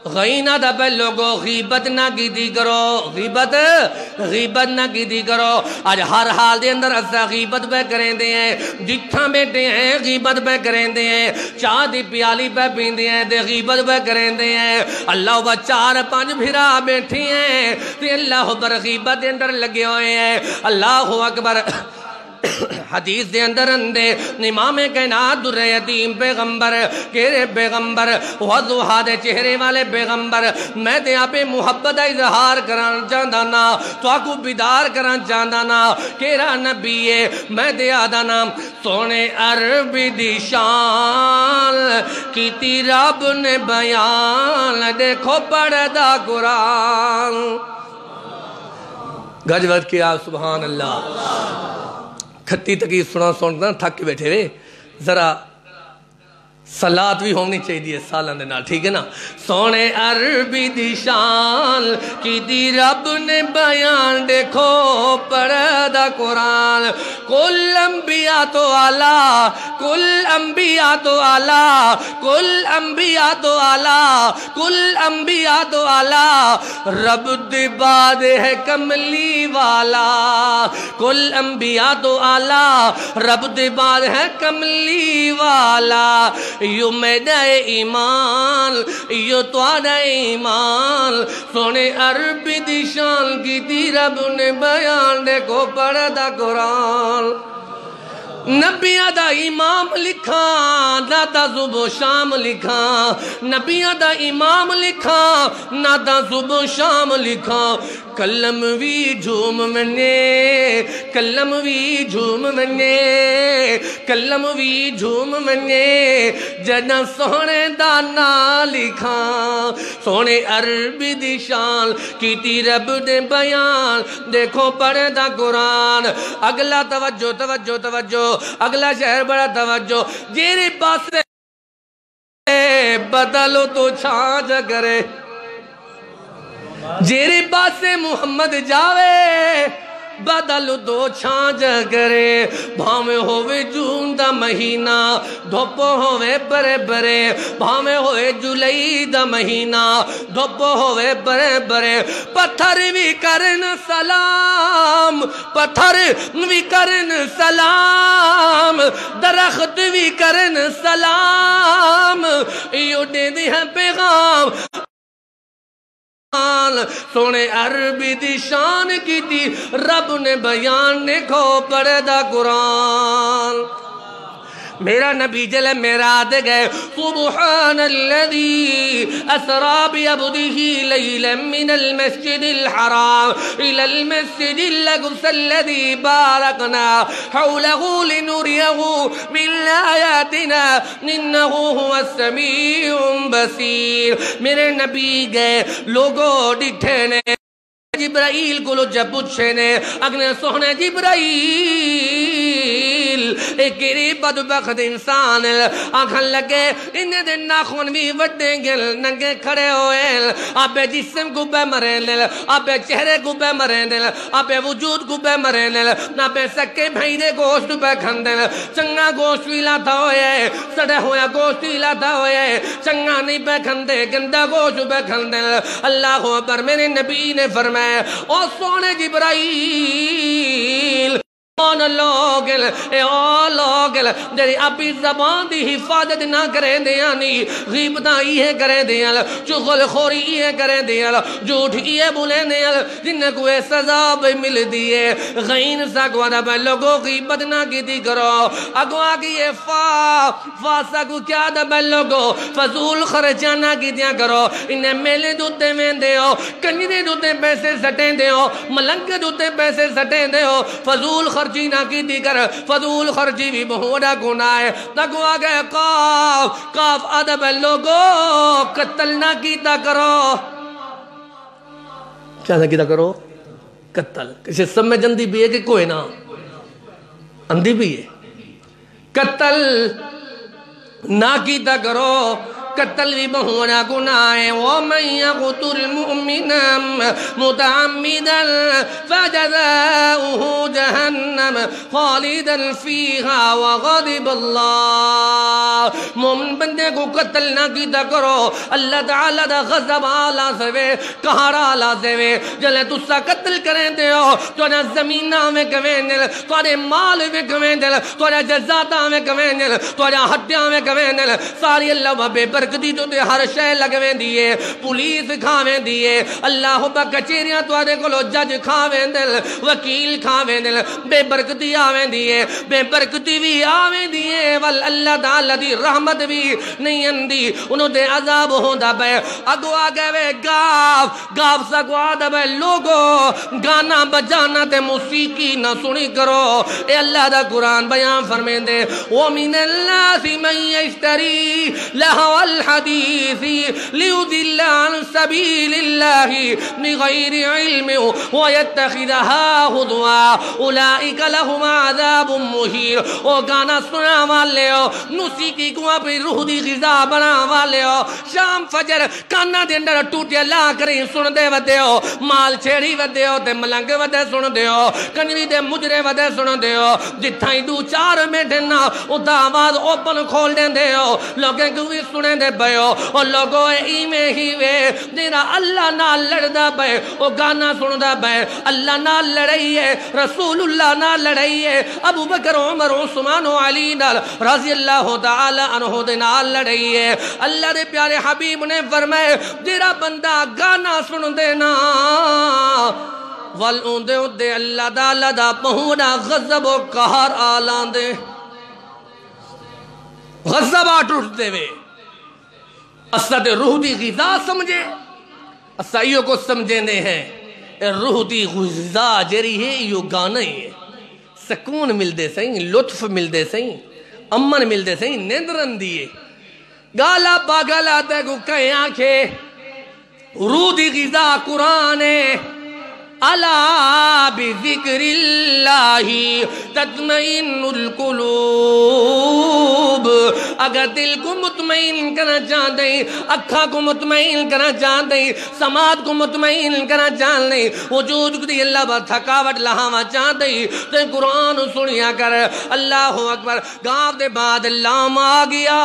غینہ دا پہ لوگو غیبت نہ کی دی کرو غیبت نہ کی دی کرو آج ہر حال دے اندر اسا غیبت پہ کریں دے ہیں جتھاں بیٹھے ہیں غیبت پہ کریں دے ہیں چاہ دی پیالی پہ پیندے ہیں دے غیبت پہ کریں دے ہیں اللہ وہ 4-5 بھرا بیٹھی ہیں تے اللہ پر غیبت دے اندر لگے ہوئے ہیں اللہ اکبر حدیث دے اندر اندے امام کائنات در یتیم پیغمبر کیرے پیغمبر وضوحا دے چہرے والے پیغمبر میں دے آپ محبت اظہار کران چاندانا تو آکو بیدار کران چاندانا کیرا نبی میں دے آدانا سونے عربی دی شان کیتی رب نے بیان دیکھو پڑھدا قرآن گجوت کیا سبحان اللہ کھٹی تکی سننا تھک کے بیٹھے ہوئے ذرا صلات بھی ہونی چاہیے سالان دینا ٹھیک ہے نا سونے عربی دی شان کی دی رب نے بیان دیکھو پڑھدا قرآن کل انبیاء تو اعلیٰ کل انبیاء تو اعلیٰ کل انبیاء تو اعلیٰ کل انبیاء تو اعلیٰ رب دی بعد ہے کملی والا کل انبیاء تو اعلیٰ رب دی بعد ہے کملی والا یو میرا ایمان یو تمہارا ایمان سونے عربی دی شان کی دی رب نے بیان دیکھو پڑھدا قرآن نبیہ دا امام لکھا نادا صبح شام لکھا نبیہ دا امام لکھا نادا صبح شام لکھا کلم وی جھوم منے کلم وی جھوم منے کلم وی جھوم منے جنا سونے دانا لکھا سونے عربی دی شان کیتی رب نے بیان دیکھو پڑھدا قرآن اگلا توجہ توجہ توجہ اگلا شہر بڑا توجہ جیرے پاس بدلو تو چھانچ کرے جیرے پاس محمد جاوے بدل دو چھانچ کرے بھامے ہوئے جون دا مہینہ دھوپو ہوئے برے برے بھامے ہوئے جولائی دا مہینہ دھوپو ہوئے برے برے پتھر بھی کرن سلام پتھر بھی کرن سلام درخت بھی کرن سلام یو دے دی ہے پیغام سونے عربی دی شان کی تھی رب نے بیان دیکھو پڑھدا قرآن میرا نبی جل میراد گئے سبحان الذي اسرا بعبده ليلا من المسجد الحرام الى المسجد الاقصى الذي باركنا حوله لنريه من آياتنا انه هو السميع البصير میرے نبی گئے لوگوں ڈٹھے نے جبرائیل کو لو جب پوچھے نے اگنے سونے جبرائیل ایک گری بدبخت انسان آنکھن لگے انہیں دن ناخون بھی وڈیں گل ننگے کھڑے ہوئے آپے جسم کو بے مرین لے آپے چہرے کو بے مرین لے آپے وجود کو بے مرین لے آپے سکے بھائی دے گوشت بے کھندے چنگا گوشت بھی لاتا ہوئے سڑے ہویا گوشت بھی لاتا ہوئے چنگا نہیں بے کھندے گندہ گوشت بے کھندے اللہ اکبر میرے نبی نے فرمایا او سونے جبرائیل لوگ جی اپنی زبان دی حفاظت نہ کریں دیا نہیں غیبتاں یہ کریں دیا چغل خوری یہ کریں دیا جھوٹ یہ بولیں دیا جن کو سزا بھی مل دیئے غین ساکوا دا بے لوگوں غیبت نہ کی دی کرو اگوا کی یہ ساکو کیا دا بے لوگوں فضول خرچہ نہ کی دیا کرو انہیں میلے دوتے میں دے ہو کنجدے دوتے پیسے سٹیں دے ہو ملنگ دوتے پیسے سٹیں دے ہو فضول خرچی نہ کی دی کر فضول خرچی بھی بہوڑا گناہ ہے تقوی گئے کاف ادب لوگو قتل نہ کیتا کرو کیا نہ کیتا کرو قتل کسی سب میں جندی بھی ہے کہ کوئی نہ اندھی بھی ہے قتل نہ کیتا کرو قتل بھی بہونا گناہ ہے وَمَنْ يَقْتُلْ مُؤْمِنًا مُتَعَمِّدًا فَجَزَاؤُهُ جَهَنَّمَ خَالِدًا فِيهَا وَغَضِبَ اللَّهُ مومن بندے کو قتل نہ کیتا کرو اللہ تعالیٰ دا غضب آلہ سوے قہر آلہ سوے جلے تسا قتل کریں دے ہو تو نہ زمینہ میں کویں دل تو نہ مال میں کویں دل تو نہ جزاتہ میں کویں دل تو نہ ہٹیاں میں کویں دل ساری اللہ بے برکتی تو دے ہر شے لگویں دیئے پولیس کھاویں دیئے اللہ با کچیریاں تو آدھے کو لو جج کھاویں دل وکیل کھاویں دل بے برکتی آویں دیئے بے برکتی بھی آویں دیئے والاللہ تعالیٰ دی رحمت بھی نہیں اندی انہوں دے عذاب ہوندہ بے اگو آگے وے گاف سکو آدھا بے لوگو گانا بجانا تے موسیقی نہ سنی کرو اے اللہ دا قرآن بیان فرمین دے وَمِنَ اللَّهِ مَنْ يَشْتَرِي لَهَوَ الْحَدِيثِ لِيُضِلَّ عَنْ سَبِيلِ اللَّهِ بِغَيْرِ عِلْمٍ وَيَتَّخِذَهَا هُزُوًا أُولَئِكَ لَهُمْ عَذَابٌ مُهِينٌ او گانا سنا والے ہو موسیقی کو اپنی روح دی غذا بنا والے ہو شام فجر کانا دے اندر ٹوٹے لا کریں سن دے ودے ہو مال چھیڑی ودے ہو تے ملنگ ودے سن دے ہو کنوی دے مجرے ودے سن دے ہو جتھائیں دو چار میں ڈھنا اتا آواز اوپن کھول دیں دے ہو لوگیں کوئی سنے دے بے ہو اور لوگوں ایمیں ہی وے دینا اللہ نہ لڑدا بے او گانا سن دا بے اللہ نہ لڑائیے رسول اللہ نہ لڑائیے ابو بکر عمر عثمان و علی نال رضی اللہ تعالی عنہ دے نال لڑائیے اللہ دے پیارے حبیب نے فرمائے تیرا بندہ گانا سن دینا والوں دے اللہ دا پہونا غضب و قہر آلان دے غضب آٹ اٹھتے ہوئے اسا دے روح دی غذا سمجھے اسا ایو کو سمجھنے ہیں روح دی غذا جری ہے ایو گانا ہی ہے سکون مل دے سہیں لطف مل دے سہیں امن مل دے سہیں نیندرن دیئے گالا باگالا دے گو کہیں آنکھیں روح دی غذا قرآن ہے الا بذکر اللہ تطمئن القلوب اگر دل کو مطمئن کرنا چاہتے ہیں اکھا کو مطمئن کرنا چاہتے ہیں سماعت کو مطمئن کرنا چاہتے ہیں وجود کو دی اللہ بار تھکاوٹ لہاوا چاہتے ہیں تو قرآن سنیا کر اللہ اکبر گاف دے بعد لام آ گیا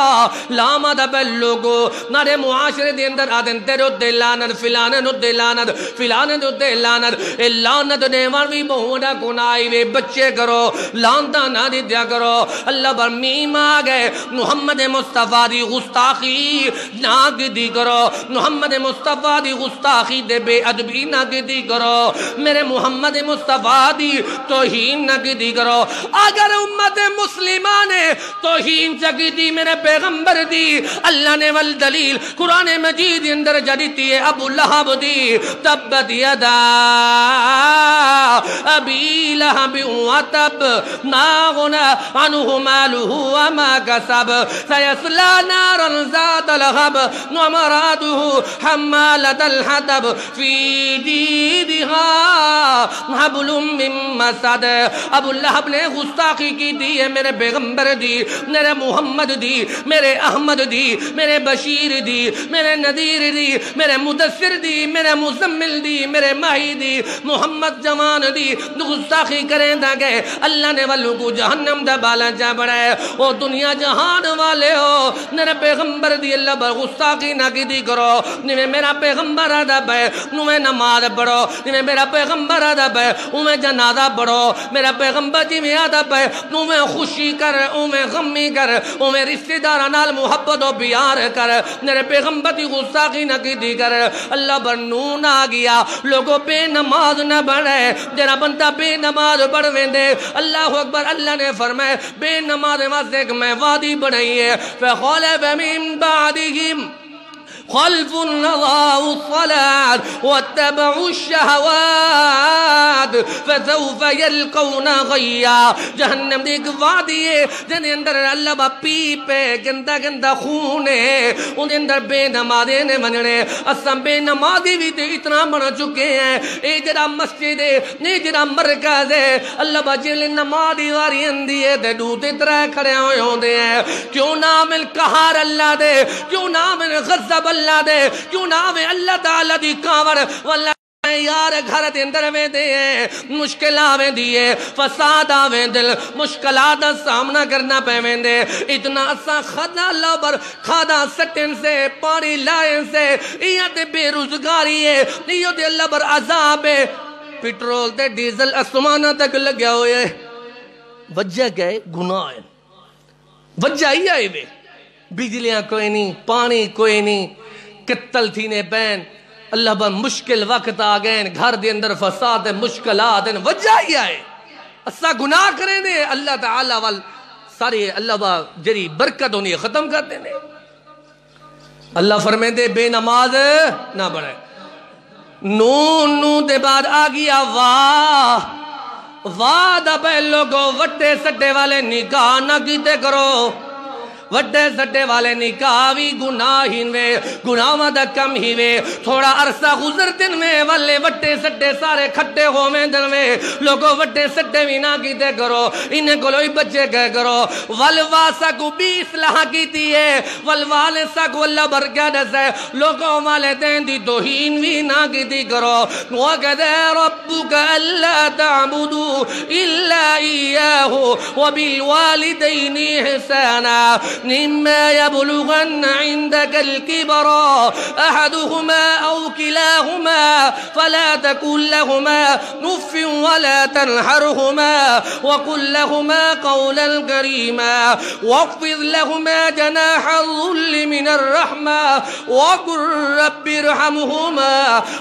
لام دا بلو کو نارے معاشرے دے اندر آدن تیرے دے لانت فلانے دے لانت فلانے دے لانت اے لانت دیوان بھی بہونا گنائی وے بچے کرو لانتا نہ دیا کرو اللہ بر میم آگئے محمد مصطفیٰ دی غستاخی نہ دی کرو محمد مصطفیٰ دی غستاخی دے بے ادبی نہ دی کرو میرے محمد مصطفیٰ دی توہین نہ دی کرو اگر امت مسلمہ نے توہین چکی دی میرے پیغمبر دی اللہ نے والدلیل قرآن مجید اندر جدیتی ہے ابو لہب دی تبت یدا ابی لہب وطب ما غنا عنہ مالہ وما کسب سیسلا نارا ذات لہب ومرادہ حمالت الحطب فی جیدہا حبل من مسد ابو لہب نے غستاخی کی دی ہے میرے پیغمبر دی میرے محمد دی میرے احمد دی میرے بشیر دی میرے نذیر دی میرے مدثر دی میرے مزمل دی میرے ماہی دی محمد جوان دی غصہ گستاخی کریں دا گئے اللہ نے والوں کو جہنم دا بالا جا بڑھائے او دنیا جہان والے ہو میرے پیغمبر دی اللہ بر گستاخی نہ کی دی کرو نوے میرا پیغمبر ادب ہے نوے نماز پڑھو نوے میرا پیغمبر ادب ہے نوے جنازہ پڑھو میرا پیغمبر جی میں ادب ہے نوے خوشی کر نوے غمی کر نوے رشتہ داراں نال محبت و پیار کر میرے پیغمبر دی گستاخی نہ کی دی کر اللہ بر نون آ گیا لوگوں بے نماز نہ بڑھے جرا بندہ بے نماز پڑھ ویندے اللہ اکبر اللہ نے فرمائے بے نماز واسطے میں وادی بنائی ہے فخلف من بعدهم خلف اضاعوا الصلاة واتبعوا الشهوات فسوف يلقون غيا جہنم دی ایک وادی ہے جن اندر اللہ با پیپے گندا گندا خون ہے ان اندر بے نمازے نے مننے اساں بے نمازی بھی تے اتنا بن چکے ہیں اے جڑا مسجد ہے اے جڑا مرکز ہے اللہ با جل نمازی واری اندی ہے تے دو تے ترے کھڑے ہوئے ہوندے ہیں کیوں نام القہار اللہ دے کیوں نام الغضب اللہ دے کیوں نام اللہ تعالی دی کاور واللہ یار گھر دے اندر میں دے مشکل آویں دیئے فساد آویں دل مشکلات سامنا کرنا پہویں دے اتنا اسا خدا لبر کھادا سٹن سے پانی لائن سے یہ دے بے روزگاری ہے یہ دے لبر عذاب ہے پیٹرول تے ڈیزل اسمانہ تک لگیا ہوئے وجہ گئے گناہ ہے وجہ ہی آئے وے بجلیاں کوئی نہیں پانی کوئی نہیں قتل تھی نے بین اللہ با مشکل وقت آگئے گھر دے اندر فساد مشکلات وجہ ہی آئے اسا گناہ کریں دے اللہ تعالیٰ وال ساری اللہ با جری برکت ہونی ختم کر دے اللہ فرمائے دے بے نماز نہ بڑھے نون دے بعد آگیا واہ واہ دا بے لوگو وٹے سٹے والے نکاح نہ کیتے کرو وڈے سٹے والے نکاح بھی گناہ ہی وے گناہ دا کم ہی وے تھوڑا عرصہ گزر دن میں والے وڈے سٹے سارے کھٹے ہو میں دن میں لوگوں وڈے سٹے بھی نہ کیتے کرو انہیں کلوئی بچے کہہ کرو والواسا کو بھی اصلاح کیتی ہے والوالسا کو اللہ برکت ہے لوگوں والے دین دی توہین بھی نہ کیتی کرو وَقَدَى رَبُّكَ أَلَّا تَعْبُدُوا إِلَّا إِيَّاهُ وَبِالْوَالِدَيْنِ إِحْسَانًا إِمَّا يَبْلُغَنَّ عِندَكَ الْكِبَرَ أَحَدُهُمَا أَوْ كِلَاهُمَا فَلَا تَقُل لَّهُمَا أُفٍّ وَلَا تَنْهَرْهُمَا وَقُل لَّهُمَا قَوْلًا كَرِيمًا وَاخْفِضْ لَهُمَا جَنَاحَ الذُّلِّ مِنَ الرَّحْمَةِ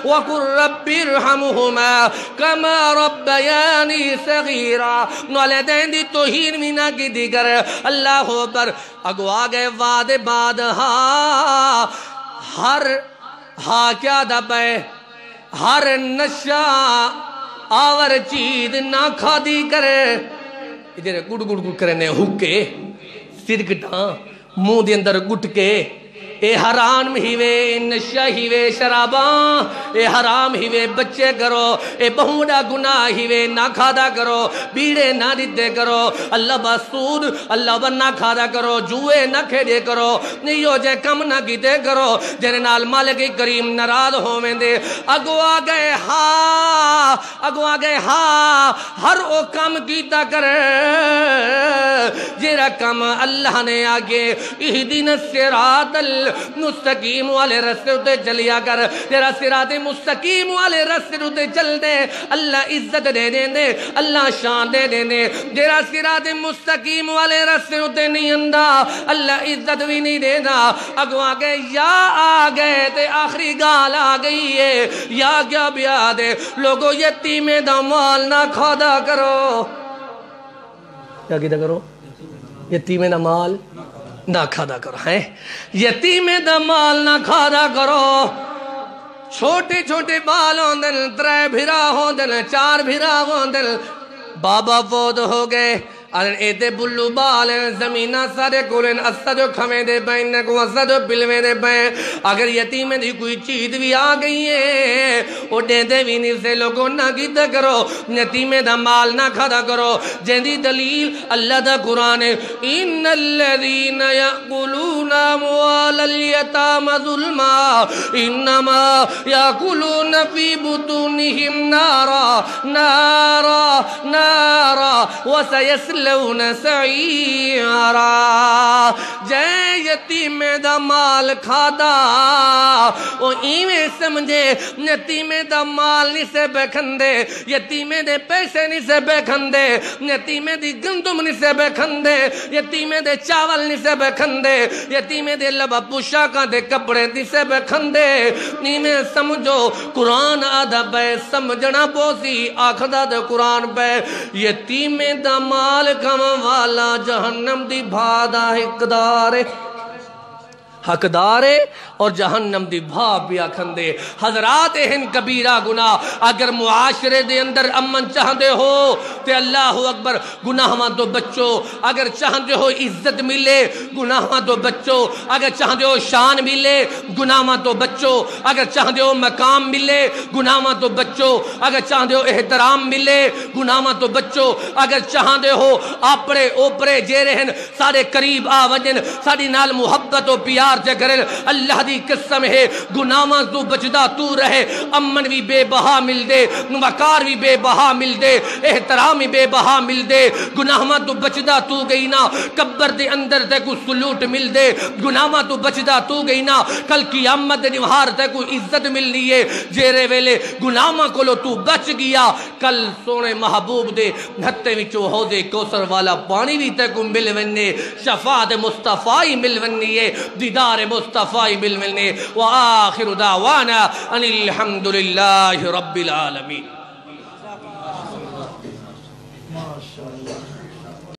وَقُل رَّبِّ ارْحَمْهُمَا كَمَا رَبَّيَانِي صَغِيرًا والدین دی توہین بھی نہ کی دیگر اللہ پر اگو آگئے وعد بعد ہر کیا دبے ہر نشہ آور چیز نہ کھا دی کرے ادھر گڑ گڑ گڑ کرنے ہوکے سرکٹاں منہ دے اندر گٹ کے اے حرام ہی وے نشہ ہی وے شراباں اے حرام ہی وے بچے کرو اے بہوڑا گناہ ہی وے نہ کھادا کرو بیڑے نہ دیتے کرو اللہ بسود اللہ بن نہ کھادا کرو جوئے نہ کھیدے کرو نیو جے کم نہ کیتے کرو جنہیں نال مالک کریم نراض ہو میں دے اگو آگئے ہر او کم کیتا کر جیرا کم اللہ نے آگے اہدین الصراط مستقیم والے رستے ہوتے چلیا کر تیرا صراط مستقیم والے رستے ہوتے چل دے اللہ عزت دے دے اللہ شان دے دے تیرا صراط مستقیم والے رستے ہوتے نہیں اندہ اللہ عزت بھی نہیں دے دا اگو آگئے یا آگئے تے آخری گال آگئی ہے یا کیا بیاد ہے لوگوں یتیم دا مال نہ کھادا کرو کیا کیتا کرو یتیم دا مال نہ کھادا کرو ہیں یتیم دا مال نہ کھادا کرو چھوٹے چھوٹے بال ہوں دل 3 بھرا ہوں دل 4 بھرا ہوں دل بابا فوت ہو گئے ایتے بلو بال زمینہ سارے کولن اسد کھویں دے بین کو اسد پلویں دے بین اگر یتیمیں دی کوئی چیز بھی آ گئی ہے او دیندے بھی نہیں سے لوگوں نہ کیتا کرو یتیمیں دا مال نہ کھدا کرو جیندی دلیل اللہ دا قرآن ہے ان الذین یأکلون اموال الیتام ظلما انما یأکلون فی بطونہم نارا نارا نارا وسیسلون سعیرا جے یتیم دا مال کھادا او ایویں سمجھے یتیم دا مال نہیں سے بکھندے یتیم دے پیسے نہیں سے بکھندے یتیم دی گندم نہیں سے بکھندے یتیم دے چاول نہیں سے بکھندے یتیم دے لبا پوشاکاں دے کپڑے نہیں سے بکھندے ایویں سمجھو قرآن ادب ہے سمجھنا بوسی آخدا دے قرآن پہ یتیم دا مال کم والا جہنم دی بھادا حقدار ہے اور جہنم دی بھا پیا کھندے حضرات ہن کبیرہ گناہ اگر معاشرے دے اندر امن چاہدے ہو تے اللہ اکبر گناہاں تو بچو اگر چاہدے ہو عزت ملے گناہاں تو بچو اگر چاہدے ہو شان ملے گناہاں تو بچو اگر چاہدے ہو مقام ملے گناہاں تو بچو اگر چاہدے ہو احترام ملے گناہاں تو بچو اگر چاہدے ہو آپڑے اوپرے جے رہن سارے قریب آ وجن ساری نال محبت و پیار جے کرن اللہ دی قسم ہے گناہاں تو بچدا تو رہے امن بھی بے بہا مل دے وقار بھی بے بہا مل دے احترام بھی بے بہا مل دے گناہاں تو بچدا تو گئی نا قبر دے اندر تے کو سلوٹ مل دے گناہاں تو بچدا تو گئی نا کل قیامت دے نوہار تے کو عزت ملنی ہے جیرے ویلے گناہاں کولو تو بچ گیا کل سونے محبوب دے ہتے وچوں حوض کوثر والا پانی بھی تے کو مل ونے شفاعت مصطفی مل ونی ہے دیدار مصطفی مل ونے وآخر دعوانا ان الحمدللہ رب العالمین.